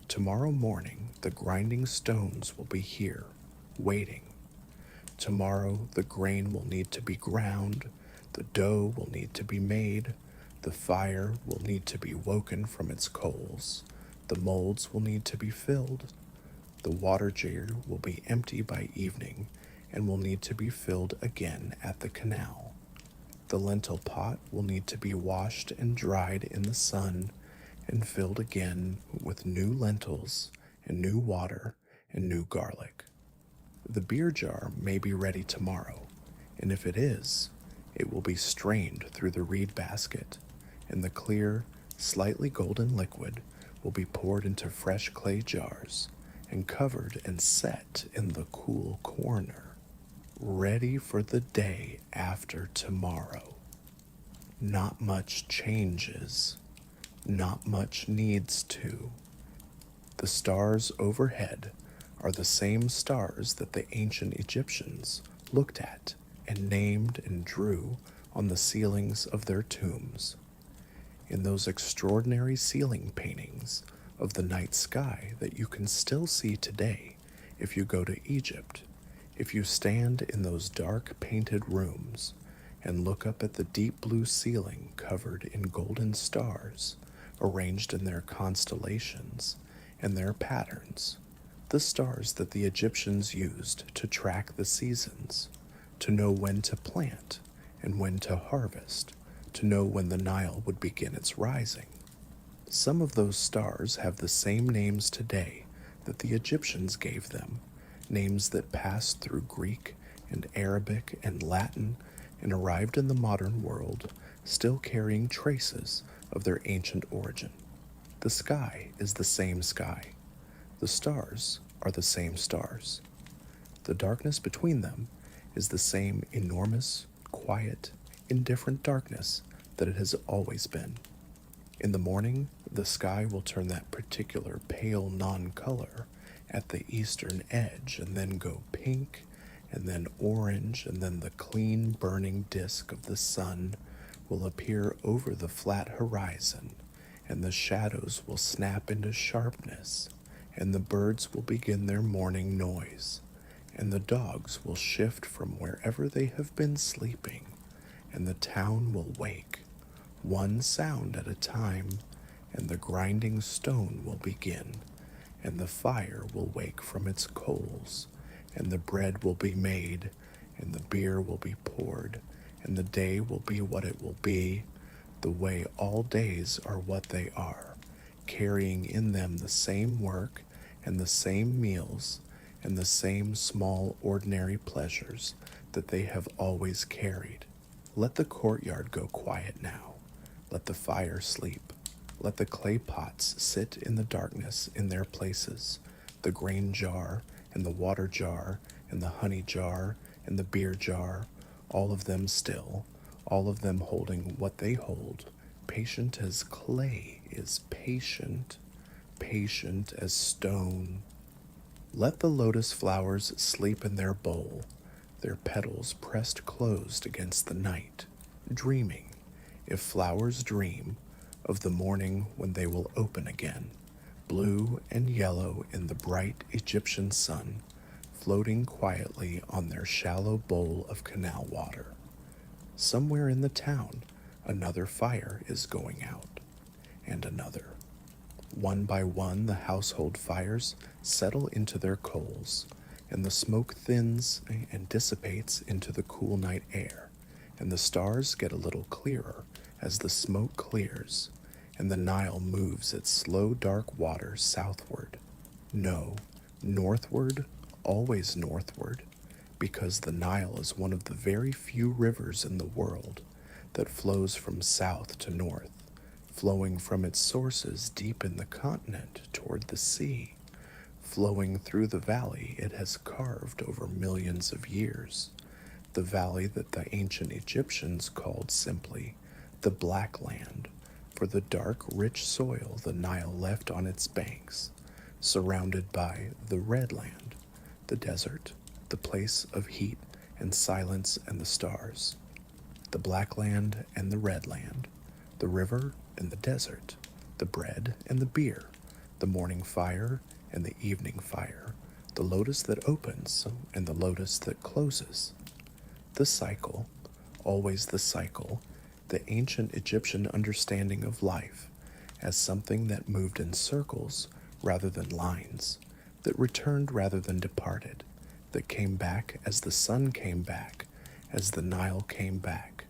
Tomorrow morning, the grinding stones will be here, waiting. Tomorrow, the grain will need to be ground, the dough will need to be made, The fire will need to be woken from its coals. The molds will need to be filled. The water jar will be empty by evening and will need to be filled again at the canal. The lentil pot will need to be washed and dried in the sun and filled again with new lentils and new water and new garlic. The beer jar may be ready tomorrow, and if it is, it will be strained through the reed basket, and the clear, slightly golden liquid will be poured into fresh clay jars and covered and set in the cool corner, ready for the day after tomorrow. Not much changes. Not much needs to. The stars overhead are the same stars that the ancient Egyptians looked at and named and drew on the ceilings of their tombs. In those extraordinary ceiling paintings of the night sky that you can still see today if you go to Egypt, if you stand in those dark painted rooms and look up at the deep blue ceiling covered in golden stars arranged in their constellations and their patterns, the stars that the Egyptians used to track the seasons, to know when to plant and when to harvest, to know when the Nile would begin its rising. Some of those stars have the same names today that the Egyptians gave them, names that passed through Greek and Arabic and Latin and arrived in the modern world, still carrying traces of their ancient origin. The sky is the same sky. The stars are the same stars. The darkness between them is the same enormous, quiet, indifferent darkness that it has always been. In the morning, the sky will turn that particular pale non-color at the eastern edge and then go pink and then orange, and then the clean burning disk of the sun will appear over the flat horizon, and the shadows will snap into sharpness, and the birds will begin their morning noise, and the dogs will shift from wherever they have been sleeping, and the town will wake, one sound at a time, and the grinding stone will begin, and the fire will wake from its coals, and the bread will be made, and the beer will be poured, and the day will be what it will be, the way all days are what they are, carrying in them the same work and the same meals and the same small ordinary pleasures that they have always carried. Let the courtyard go quiet now. Let the fire sleep. Let the clay pots sit in the darkness in their places, the grain jar and the water jar and the honey jar and the beer jar, all of them still, all of them holding what they hold, patient as clay is patient, patient as stone. Let the lotus flowers sleep in their bowl, their petals pressed closed against the night, dreaming, if flowers dream, of the morning when they will open again, blue and yellow in the bright Egyptian sun, floating quietly on their shallow bowl of canal water. Somewhere in the town, another fire is going out, and another. One by one, the household fires settle into their coals, and the smoke thins and dissipates into the cool night air, and the stars get a little clearer as the smoke clears, and the Nile moves its slow dark water southward. No, northward, always northward, because the Nile is one of the very few rivers in the world that flows from south to north, flowing from its sources deep in the continent toward the sea, flowing through the valley it has carved over millions of years, the valley that the ancient Egyptians called simply the Black Land, for the dark, rich soil the Nile left on its banks, surrounded by the Red Land, the desert, the place of heat and silence and the stars, the Black Land and the Red Land, the river and the desert, the bread and the beer, the morning fire and the evening fire, the lotus that opens and the lotus that closes. The cycle, always the cycle, the ancient Egyptian understanding of life as something that moved in circles rather than lines, that returned rather than departed, that came back as the sun came back, as the Nile came back,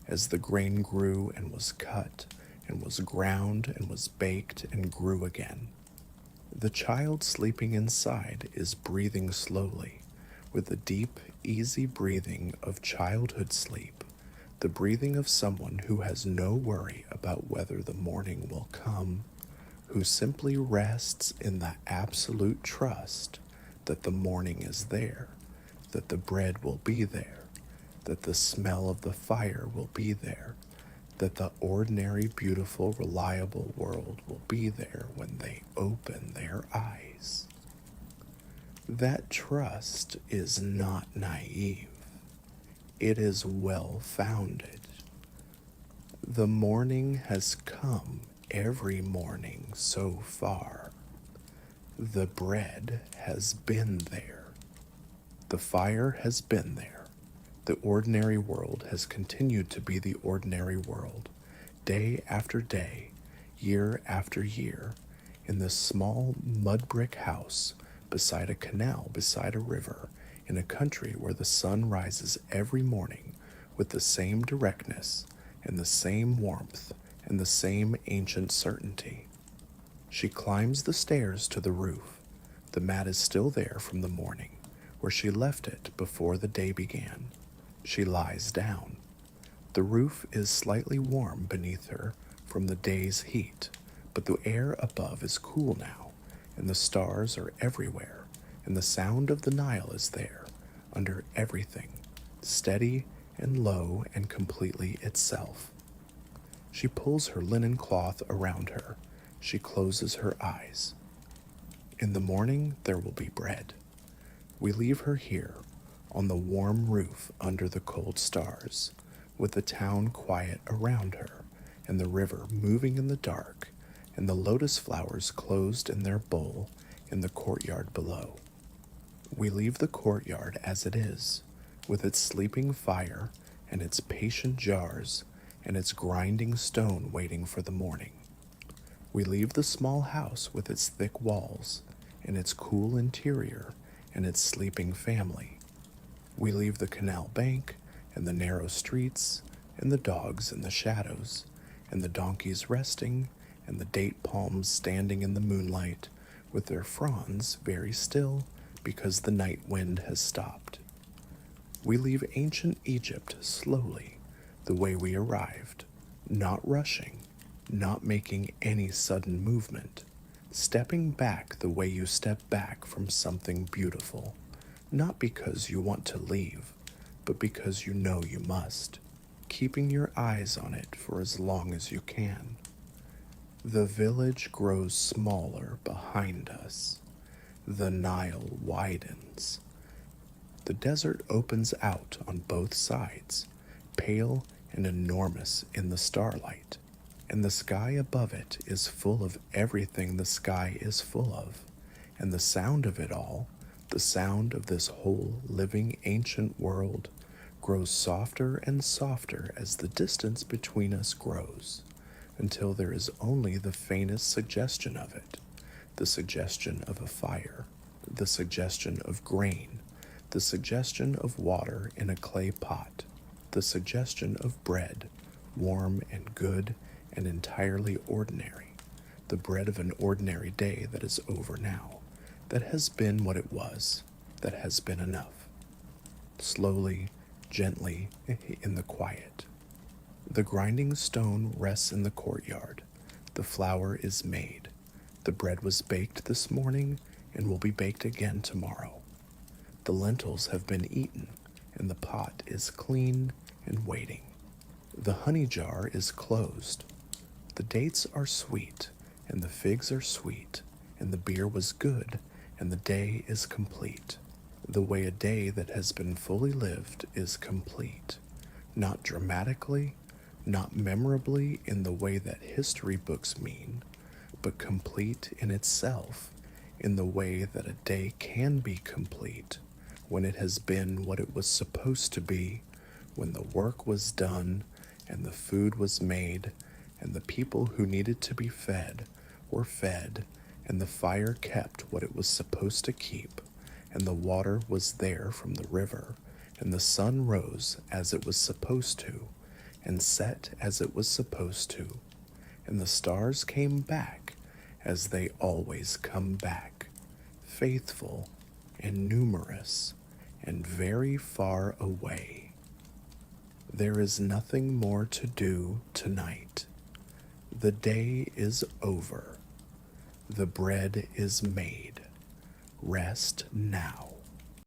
as the grain grew and was cut, and was ground and was baked and grew again. The child sleeping inside is breathing slowly, with the deep, easy breathing of childhood sleep, the breathing of someone who has no worry about whether the morning will come, who simply rests in the absolute trust that the morning is there, that the bread will be there, that the smell of the fire will be there, that the ordinary, beautiful, reliable world will be there when they open their eyes. That trust is not naive. It is well founded. The morning has come every morning so far. The bread has been there. The fire has been there. The ordinary world has continued to be the ordinary world, day after day, year after year, in this small mudbrick house beside a canal, beside a river, in a country where the sun rises every morning with the same directness and the same warmth and the same ancient certainty. She climbs the stairs to the roof. The mat is still there from the morning, where she left it before the day began. She lies down. The roof is slightly warm beneath her from the day's heat, but the air above is cool now, and the stars are everywhere, and the sound of the Nile is there, under everything, steady and low and completely itself. She pulls her linen cloth around her. She closes her eyes. In the morning there will be bread. We leave her here, on the warm roof under the cold stars, with the town quiet around her, and the river moving in the dark, and the lotus flowers closed in their bowl in the courtyard below. We leave the courtyard as it is, with its sleeping fire and its patient jars and its grinding stone waiting for the morning. We leave the small house with its thick walls and its cool interior and its sleeping family. We leave the canal bank and the narrow streets and the dogs in the shadows and the donkeys resting and the date palms standing in the moonlight with their fronds very still because the night wind has stopped. We leave ancient Egypt slowly, the way we arrived, not rushing, not making any sudden movement, stepping back the way you step back from something beautiful, not because you want to leave, but because you know you must, keeping your eyes on it for as long as you can. The village grows smaller behind us. The Nile widens. The desert opens out on both sides, pale and enormous in the starlight, and the sky above it is full of everything the sky is full of, and the sound of it all, the sound of this whole living ancient world, grows softer and softer as the distance between us grows, until there is only the faintest suggestion of it, the suggestion of a fire, the suggestion of grain, the suggestion of water in a clay pot, the suggestion of bread, warm and good and entirely ordinary, the bread of an ordinary day that is over now, that has been what it was, that has been enough. Slowly, gently, in the quiet. The grinding stone rests in the courtyard. The flour is made. The bread was baked this morning and will be baked again tomorrow. The lentils have been eaten, and the pot is clean and waiting. The honey jar is closed. The dates are sweet, and the figs are sweet, and the beer was good, and the day is complete. The way a day that has been fully lived is complete, not dramatically, not memorably in the way that history books mean, but complete in itself, in the way that a day can be complete when it has been what it was supposed to be, when the work was done and the food was made, and the people who needed to be fed were fed, and the fire kept what it was supposed to keep, and the water was there from the river, and the sun rose as it was supposed to, and set as it was supposed to, and the stars came back as they always come back, faithful and numerous and very far away. There is nothing more to do tonight. The day is over. The bread is made. Rest now.